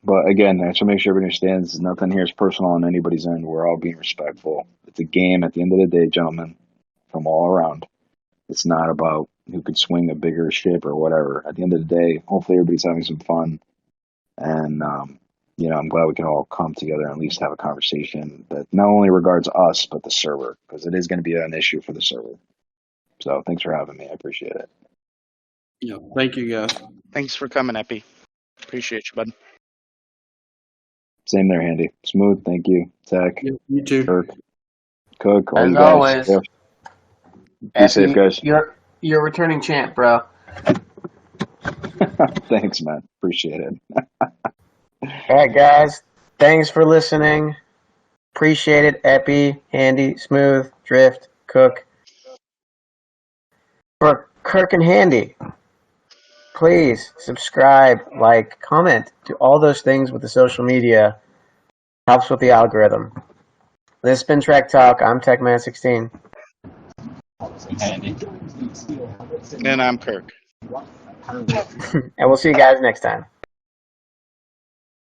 But again, I just want to make sure everybody understands nothing here is personal on anybody's end. We're all being respectful. It's a game at the end of the day, gentlemen, from all around. It's not about who could swing a bigger ship or whatever. At the end of the day, hopefully everybody's having some fun. And, you know, I'm glad we can all come together and at least have a conversation that not only regards us, but the server, because it is going to be an issue for the server. So thanks for having me. I appreciate it. Yeah, thank you guys. Thanks for coming, Epi. Appreciate you, bud. Same there, Handy. Smooth, thank you. Tech, Yeah, you too. Kirk, Cook, all As you guys. always, Yeah. Be safe, guys. You're a returning champ, bro. Thanks, man. Appreciate it. All right, guys. Thanks for listening. Appreciate it. Epi, Handy, Smooth, Driift, Cook. For Kirk and Handy, please subscribe, like, comment, do all those things with the social media. Helps with the algorithm. This has been Trek Talk. I'm TechMan16. Handy. And I'm Kirk. And we'll see you guys next time.